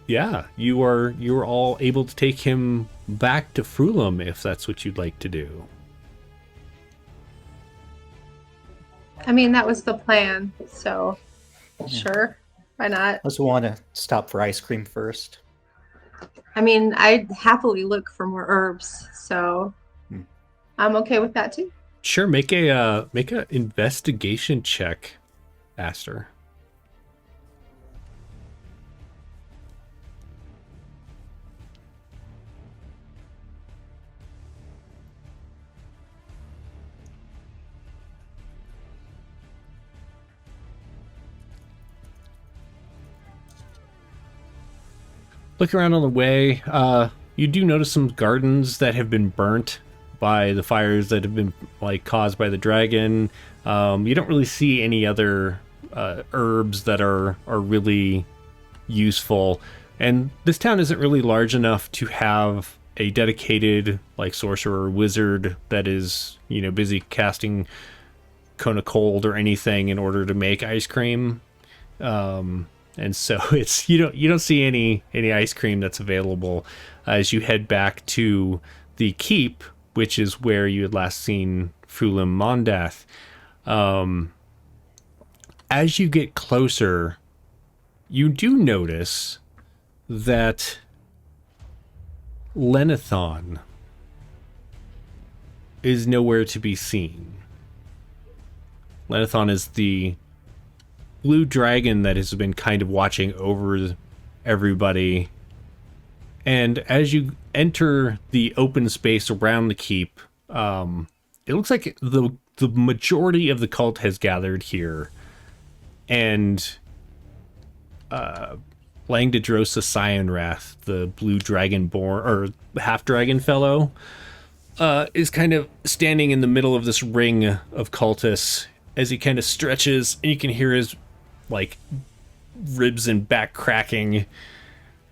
yeah, you are all able to take him back to Frulum if that's what you'd like to do. I mean, that was the plan, so sure, why not? I also want to stop for ice cream first. I mean, I'd happily look for more herbs, so I'm okay with that too. Sure, make a investigation check, Aster. Look around on the way. You do notice some gardens that have been burnt by the fires that have been like caused by the dragon. You don't really see any other herbs that are really useful. And this town isn't really large enough to have a dedicated like sorcerer or wizard that is, busy casting Cone of Cold or anything in order to make ice cream. And so it's you don't see any ice cream that's available as you head back to the keep, which is where you had last seen Fulim Mondath. As you get closer, you do notice that Lenathon is nowhere to be seen. Lenathon is the blue dragon that has been kind of watching over everybody. And as you enter the open space around the keep, it looks like the majority of the cult has gathered here. And Langdedrosa Cyanrath, the blue dragonborn or half dragon fellow, is kind of standing in the middle of this ring of cultists as he kind of stretches, and you can hear his like ribs and back cracking.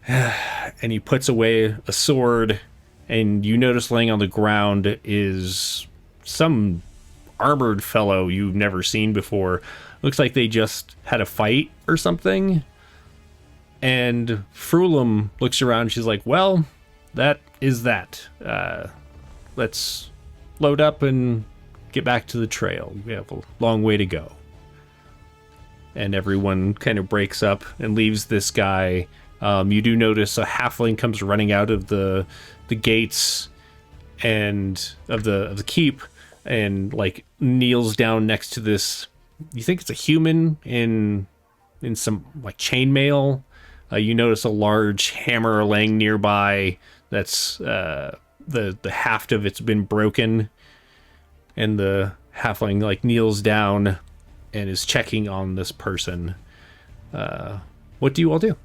And he puts away a sword, and you notice laying on the ground is some armored fellow you've never seen before. Looks like they just had a fight or something. And Frulum looks around. She's like, well, that is that. Let's load up and get back to the trail. We have a long way to go. And everyone kind of breaks up and leaves this guy. You do notice a halfling comes running out of the gates and of the keep and like kneels down next to this. You think it's a human in some like chainmail. You notice a large hammer laying nearby. That's the haft of it's been broken, and the halfling like kneels down and is checking on this person. What do you all do?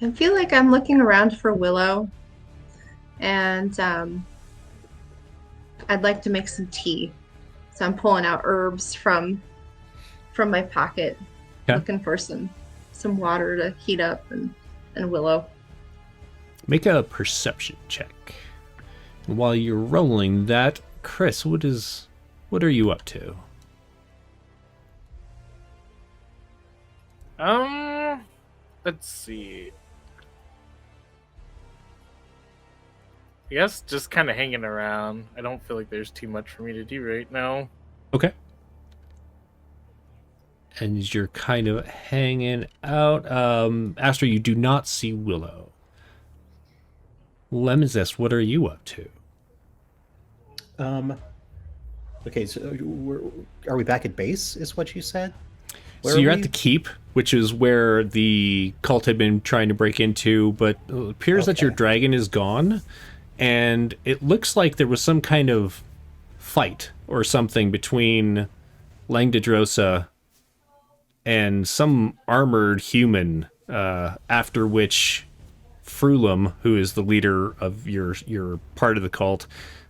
I feel like I'm looking around for Willow, and I'd like to make some tea. So I'm pulling out herbs from my pocket, Okay. looking for some water to heat up and Willow. Make a perception check. While you're rolling that, Chris, what are you up to? Let's see. I guess just kind of hanging around. I don't feel like there's too much for me to do right now. Okay. And you're kind of hanging out. Astra, you do not see Willow. Lemon Zest, what are you up to? Okay, so are we back at base, is what you said? So you're at the keep, which is where the cult had been trying to break into, but it appears that your dragon is gone, and it looks like there was some kind of fight or something between Langdedrosa and some armored human, after which Frulum, who is the leader of your part of the cult,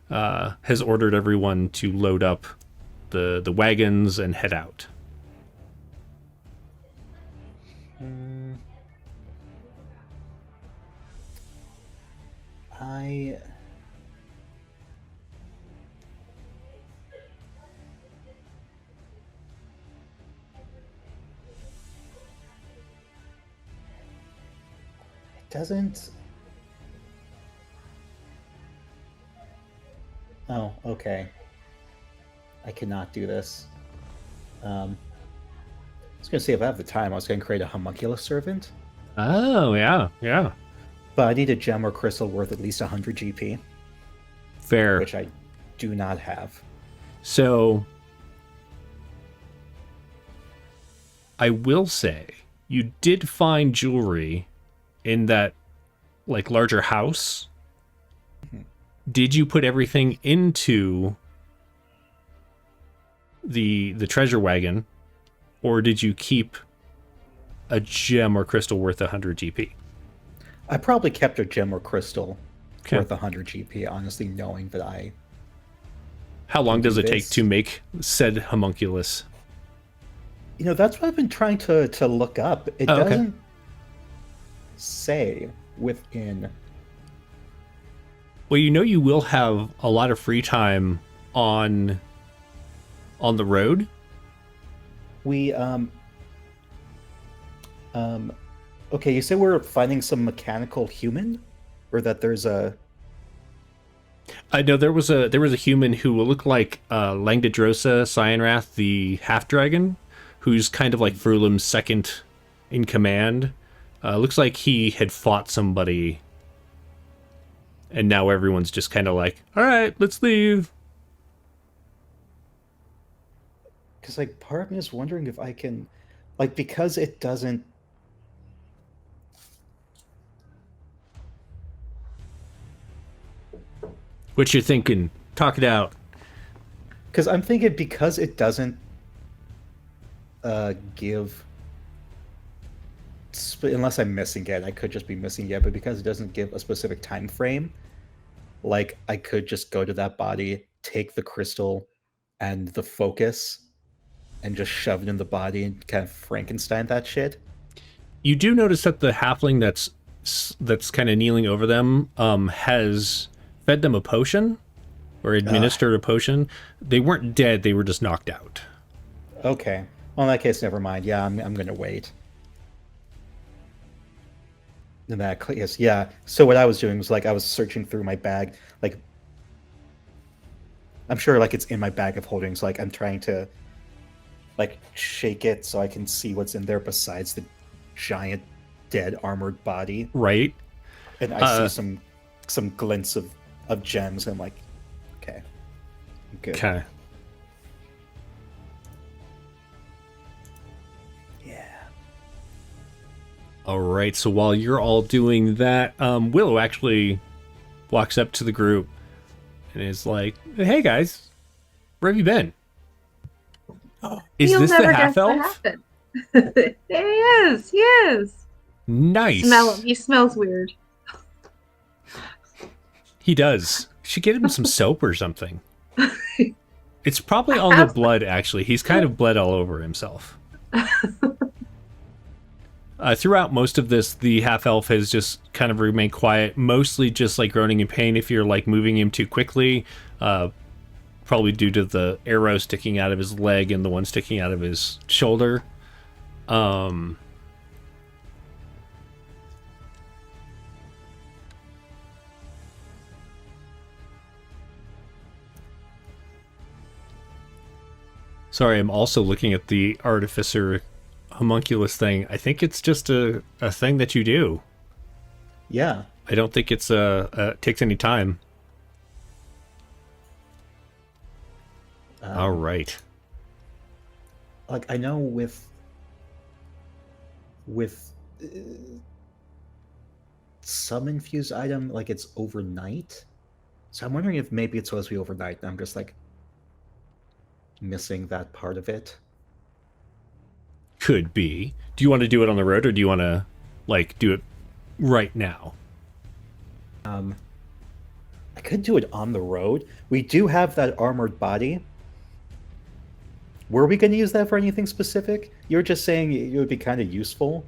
has ordered everyone to load up the wagons and head out. It doesn't. Oh, okay. I cannot do this. I was going to say, if I have the time, I was going to create a homunculus servant. Oh, yeah. But I need a gem or crystal worth at least 100 GP, Fair. which I do not have. So, I will say, you did find jewelry in that, like, larger house. Did you put everything into the treasure wagon, or did you keep a gem or crystal worth 100 GP? I probably kept a gem or crystal Okay. worth 100 GP, honestly, knowing that I... How long does it take this. to make said homunculus? You know, that's what I've been trying to look up. It Oh, okay. doesn't say within... Well, you know you will have a lot of free time on the road. We, okay, you said we're finding some mechanical human? Or that there's a... I know there was a human who will look like Langdedrosa Cyanrath, the half dragon, who's kind of like Frulum's second in command. Looks like he had fought somebody, and now everyone's just kind of like, all right, let's leave. Because, like, part of me is wondering if I can... Like, because it doesn't... What you thinking? Talk it out. Because I'm thinking because it doesn't give... Unless I'm missing it, I could just be missing it, but because it doesn't give a specific time frame, like, I could just go to that body, take the crystal and the focus, and just shove it in the body and kind of Frankenstein that shit. You do notice that the halfling that's that's kind of kneeling over them has fed them a potion or administered a potion. They weren't dead, they were just knocked out. Okay. Well, in that case, never mind. Yeah, I'm gonna wait. In that case, yeah. So what I was doing was like I was searching through my bag, like I'm sure like it's in my bag of holdings. Like I'm trying to like shake it so I can see what's in there besides the giant dead armored body. Right. And I see some glints of gems. And I'm like, okay, I'm good. Okay. Yeah. All right. So while you're all doing that, Willow actually walks up to the group and is like, "Hey guys, where have you been? Is You'll this never the guess half what elf? happened. He is. He is. Nice. Smell him. He smells weird. He does. Should get him some soap or something. It's probably all the blood, actually. He's kind of bled all over himself. Throughout most of this, the half-elf has just kind of remained quiet, mostly just like groaning in pain if you're like moving him too quickly, probably due to the arrow sticking out of his leg and the one sticking out of his shoulder. Sorry, I'm also looking at the artificer homunculus thing. I think it's just a thing that you do. Yeah. I don't think it's takes any time. All right. Like I know with some infused item, like it's overnight. So I'm wondering if maybe it's supposed to be overnight and I'm just like missing that part of it. Could be. Do you want to do it on the road or do you want to like do it right now? I could do it on the road. We do have that armored body. Were we going to use that for anything specific? You were just saying it would be kind of useful.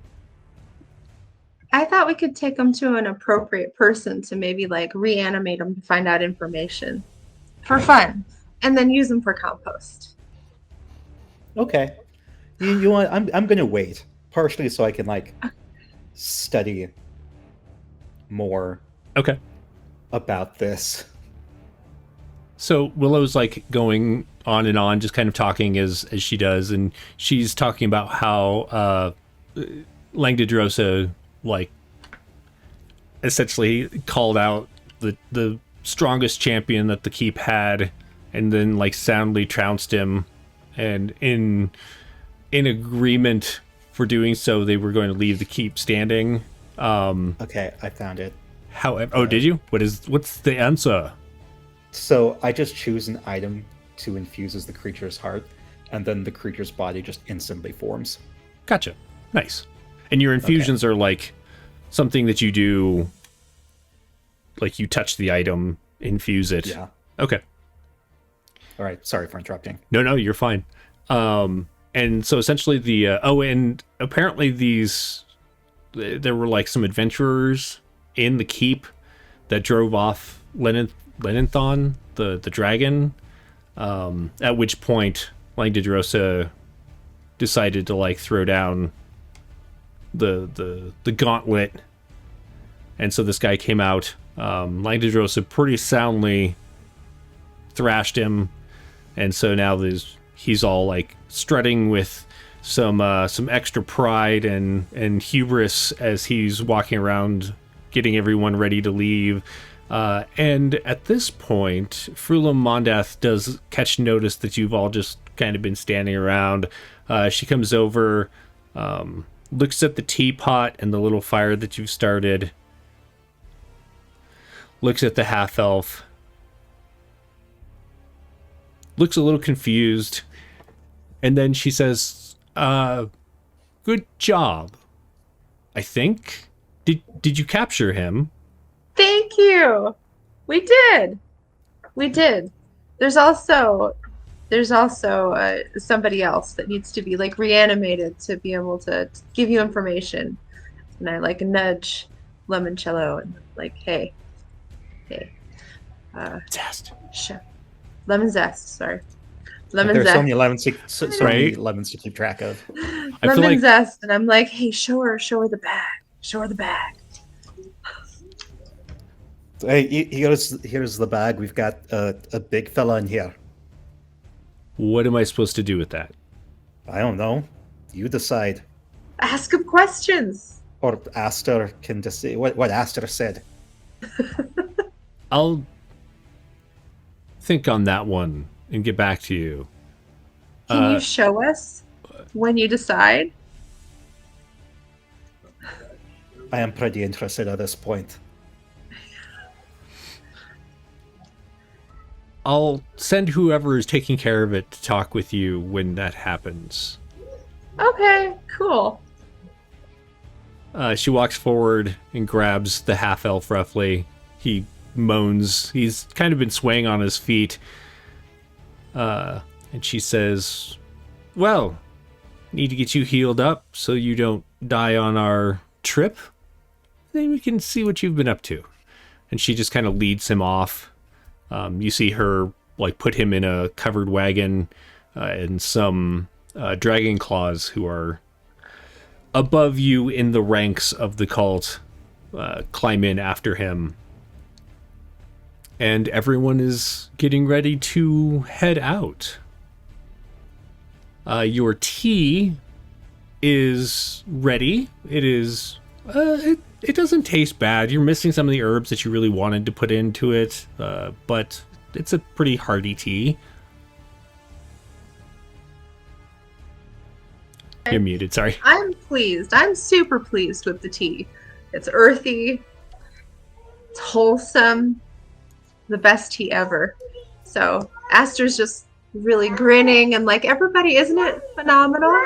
I thought we could take him to an appropriate person to maybe like reanimate him to find out information for fun, and then use him for compost. Okay. You want? I'm going to wait, partially so I can like study more. Okay. About this. So Willow's like going on and on, just kind of talking as she does, and she's talking about how Langdedrosa like essentially called out the strongest champion that the keep had, and then like soundly trounced him, and in agreement for doing so, they were going to leave the keep standing. Okay, I found it. However, did you? What's the answer? So I just choose an item to infuse as the creature's heart, and then the creature's body just instantly forms. Gotcha. Nice. And your infusions are like something that you do, like you touch the item, infuse it. Yeah. Okay. All right. Sorry for interrupting. No, you're fine. And so essentially and apparently there were like some adventurers in the keep that drove off Lenanthon, the dragon, at which point Langdedrosa decided to like throw down the gauntlet, and so this guy came out. Langdedrosa pretty soundly thrashed him, and so now he's all like strutting with some extra pride and hubris as he's walking around getting everyone ready to leave. And at this point, Frulam Mondath does catch notice that you've all just kind of been standing around. She comes over, looks at the teapot and the little fire that you've started, looks at the half-elf, looks a little confused, and then she says, good job, I think. Did you capture him? Thank you. We did. There's also somebody else that needs to be like reanimated to be able to give you information. And I like nudge limoncello and like, hey, Zest. lemon zest. Sorry, lemon There's zest. so many lemons, so many Right? lemons to keep track of. I feel Lemon like zest, and I'm like, hey, show her the bag. Show her the bag. Hey, here's the bag. We've got a big fella in here. what am I supposed to do with that? I don't know. You decide. Ask him questions. Or Aster can just say what Aster said. I'll think on that one and get back to you. Can you show us when you decide? I am pretty interested at this point. I'll send whoever is taking care of it to talk with you when that happens. Okay, cool. She walks forward and grabs the half-elf roughly. He moans. He's kind of been swaying on his feet. And she says, well, need to get you healed up so you don't die on our trip. Then we can see what you've been up to. And she just kind of leads him off. You see her like put him in a covered wagon and some dragon claws who are above you in the ranks of the cult climb in after him. And everyone is getting ready to head out. Your tea is ready. It is... It doesn't taste bad. You're missing some of the herbs that you really wanted to put into it, but it's a pretty hearty tea. You're muted, sorry. I'm pleased. I'm super pleased with the tea. It's earthy. It's wholesome. The best tea ever. So Aster's just really grinning and like, everybody, isn't it phenomenal?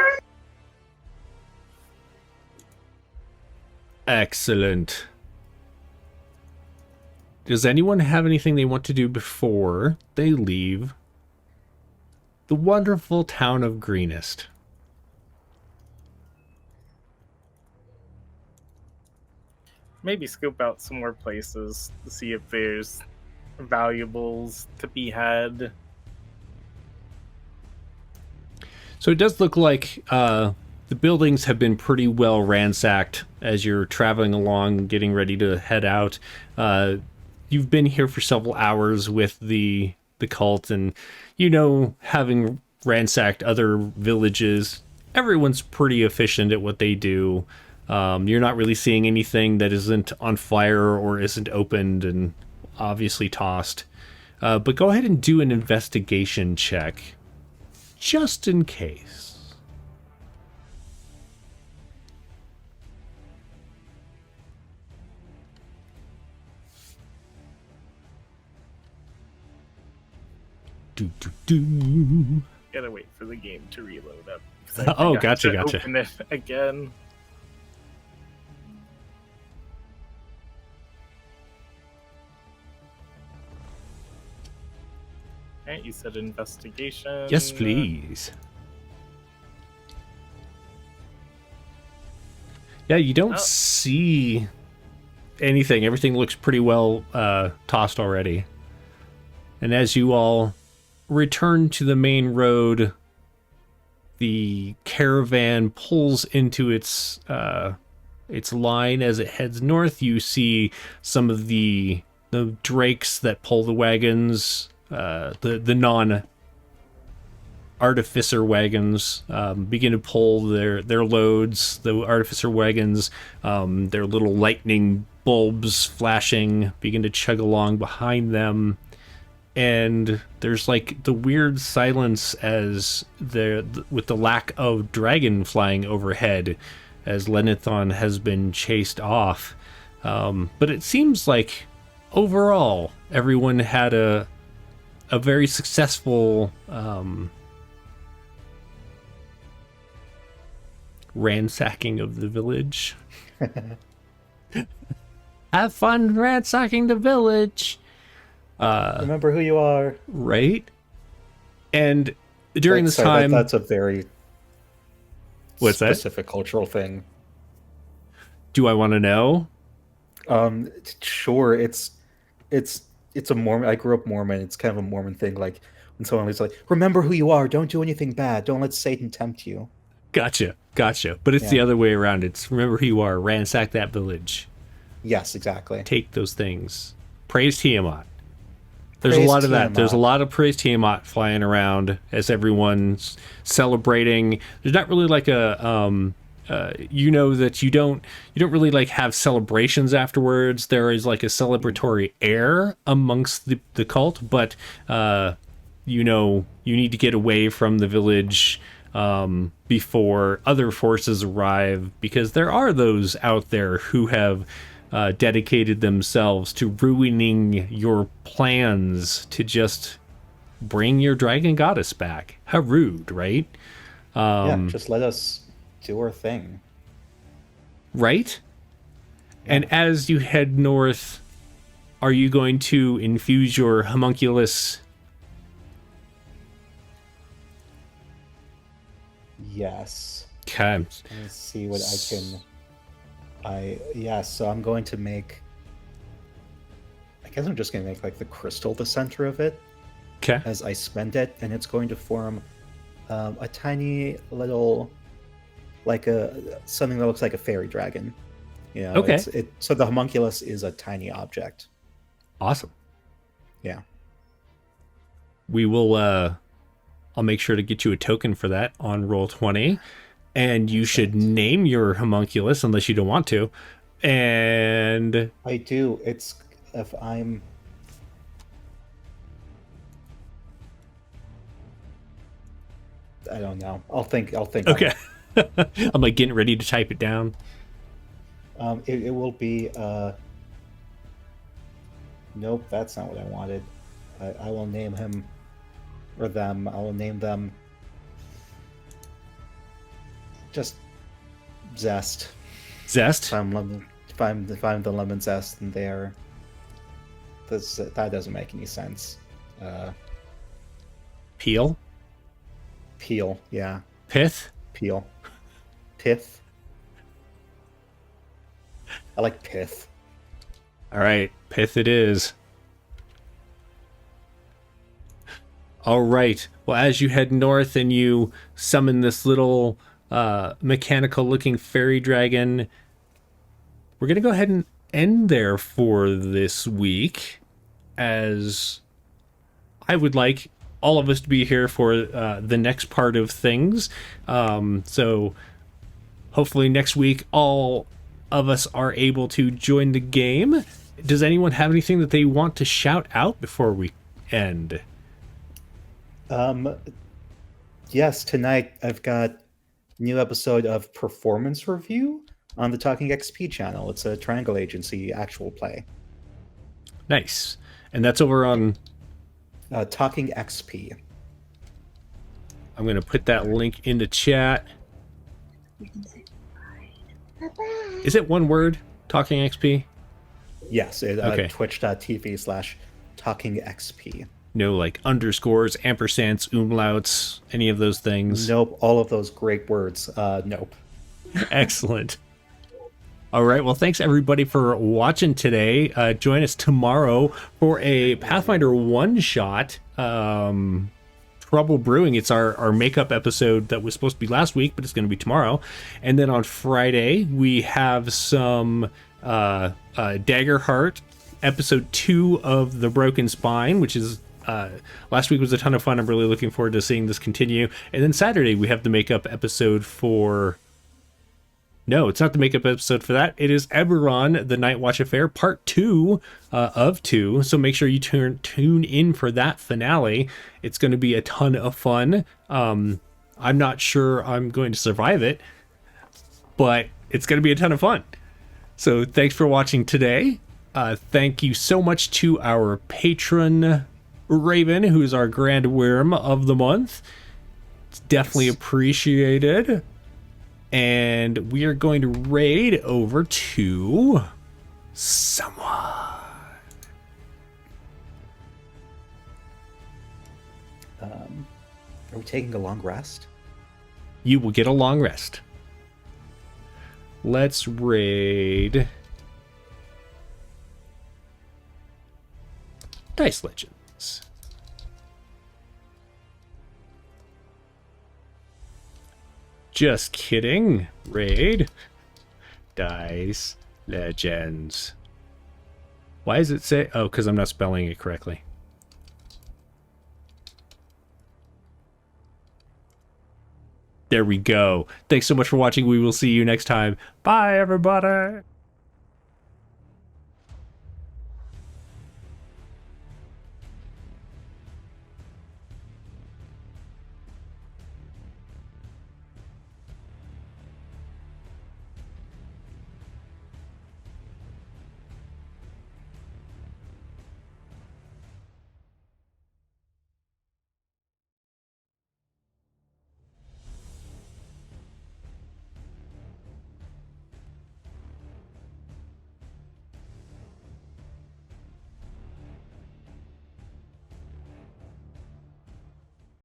Excellent. Does anyone have anything they want to do before they leave the wonderful town of Greenest? Maybe scope out some more places to see if there's valuables to be had. So it does look like the buildings have been pretty well ransacked as you're traveling along, getting ready to head out. You've been here for several hours with the cult, and having ransacked other villages, everyone's pretty efficient at what they do. You're not really seeing anything that isn't on fire or isn't opened and obviously tossed. But go ahead and do an investigation check, just in case. Gotta wait for the game to reload up. Oh, gotcha. Open it again. Alright, you said investigation. Yes, please. Yeah, you don't see anything. Everything looks pretty well tossed already. And as you all return to the main road, the caravan pulls into its line as it heads north. You see some of the drakes that pull the wagons, the non-artificer wagons begin to pull their loads. The artificer wagons, their little lightning bulbs flashing, begin to chug along behind them. And there's like the weird silence as with the lack of dragon flying overhead as Lenithon has been chased off. But it seems like overall everyone had a very successful ransacking of the village. Have fun ransacking the village. Remember who you are. Right? And during this time... That's a very What's specific cultural thing. Do I want to know? Sure. It's a Mormon. I grew up Mormon. It's kind of a Mormon thing. Like when someone is like, "Remember who you are. Don't do anything bad. Don't let Satan tempt you." Gotcha. But it's the Yeah. other way around. It's remember who you are, ransack that village, Yes, exactly. take those things. Praise Tiamat. There's a Praise lot of that. There's a Tiamat. lot of praise Tiamat flying around as everyone's celebrating. There's not really like a that you don't really like have celebrations afterwards. There is like a celebratory air amongst the cult, but you need to get away from the village before other forces arrive, because there are those out there who have dedicated themselves to ruining your plans to just bring your dragon goddess back. How rude, right? Yeah, just let us do our thing. Right? And as you head north, are you going to infuse your homunculus? Yes. Okay. Let's see what I can. So I'm going to make. I guess I'm just going to make like the crystal the center of it Okay. as I spend it, and it's going to form a tiny little, like something that looks like a fairy dragon. Okay. So the homunculus is a tiny object. Awesome. Yeah. We will I'll make sure to get you a token for that on Roll20, and you should name your homunculus unless you don't want to. And I do. It's if I'm. I don't know. I'll think. On okay. I'm like getting ready to type it down. it. It will be. Nope, that's not what I wanted. I will name him or them. I will name them. Just Zest. Zest. If I'm the lemon zest, and they're. That doesn't make any sense. Peel. Peel, yeah. Pith. Peel. Pith. I like pith. All right, Pith it is. All right. Well, as you head north and you summon this little mechanical-looking fairy dragon, we're going to go ahead and end there for this week, as I would like all of us to be here for the next part of things. So hopefully next week all of us are able to join the game. Does anyone have anything that they want to shout out before we end? Yes, tonight I've got new episode of Performance Review on the Talking XP channel. It's a Triangle Agency actual play. Nice. And that's over on... Talking XP. I'm going to put that link in the chat. Bye-bye. Is it one word? Talking XP? Yes, Okay. twitch.tv/Talking XP. No, like underscores, ampersands, umlauts, any of those things? Nope, all of those great words. Nope. Excellent. All right. Well, thanks everybody for watching today. Join us tomorrow for a Pathfinder one-shot. Trouble Brewing. It's our makeup episode that was supposed to be last week, but it's going to be tomorrow. And then on Friday, we have some Daggerheart, episode 2 of The Broken Spine, which is last week was a ton of fun. I'm really looking forward to seeing this continue. And then Saturday, we have the makeup episode for... No, it's not the makeup episode for that. It is Eberron, the Night Watch Affair, part 2 of 2. So make sure you tune in for that finale. It's going to be a ton of fun. I'm not sure I'm going to survive it, but it's going to be a ton of fun. So thanks for watching today. Thank you so much to our patron, Raven, who's our Grand Worm of the month. It's definitely appreciated. And we are going to raid over to someone. Are we taking a long rest? You will get a long rest. Let's raid Dice Legends. Just kidding. Raid. Dice Legends. Why does it say... Oh, because I'm not spelling it correctly. There we go. Thanks so much for watching. We will see you next time. Bye, everybody.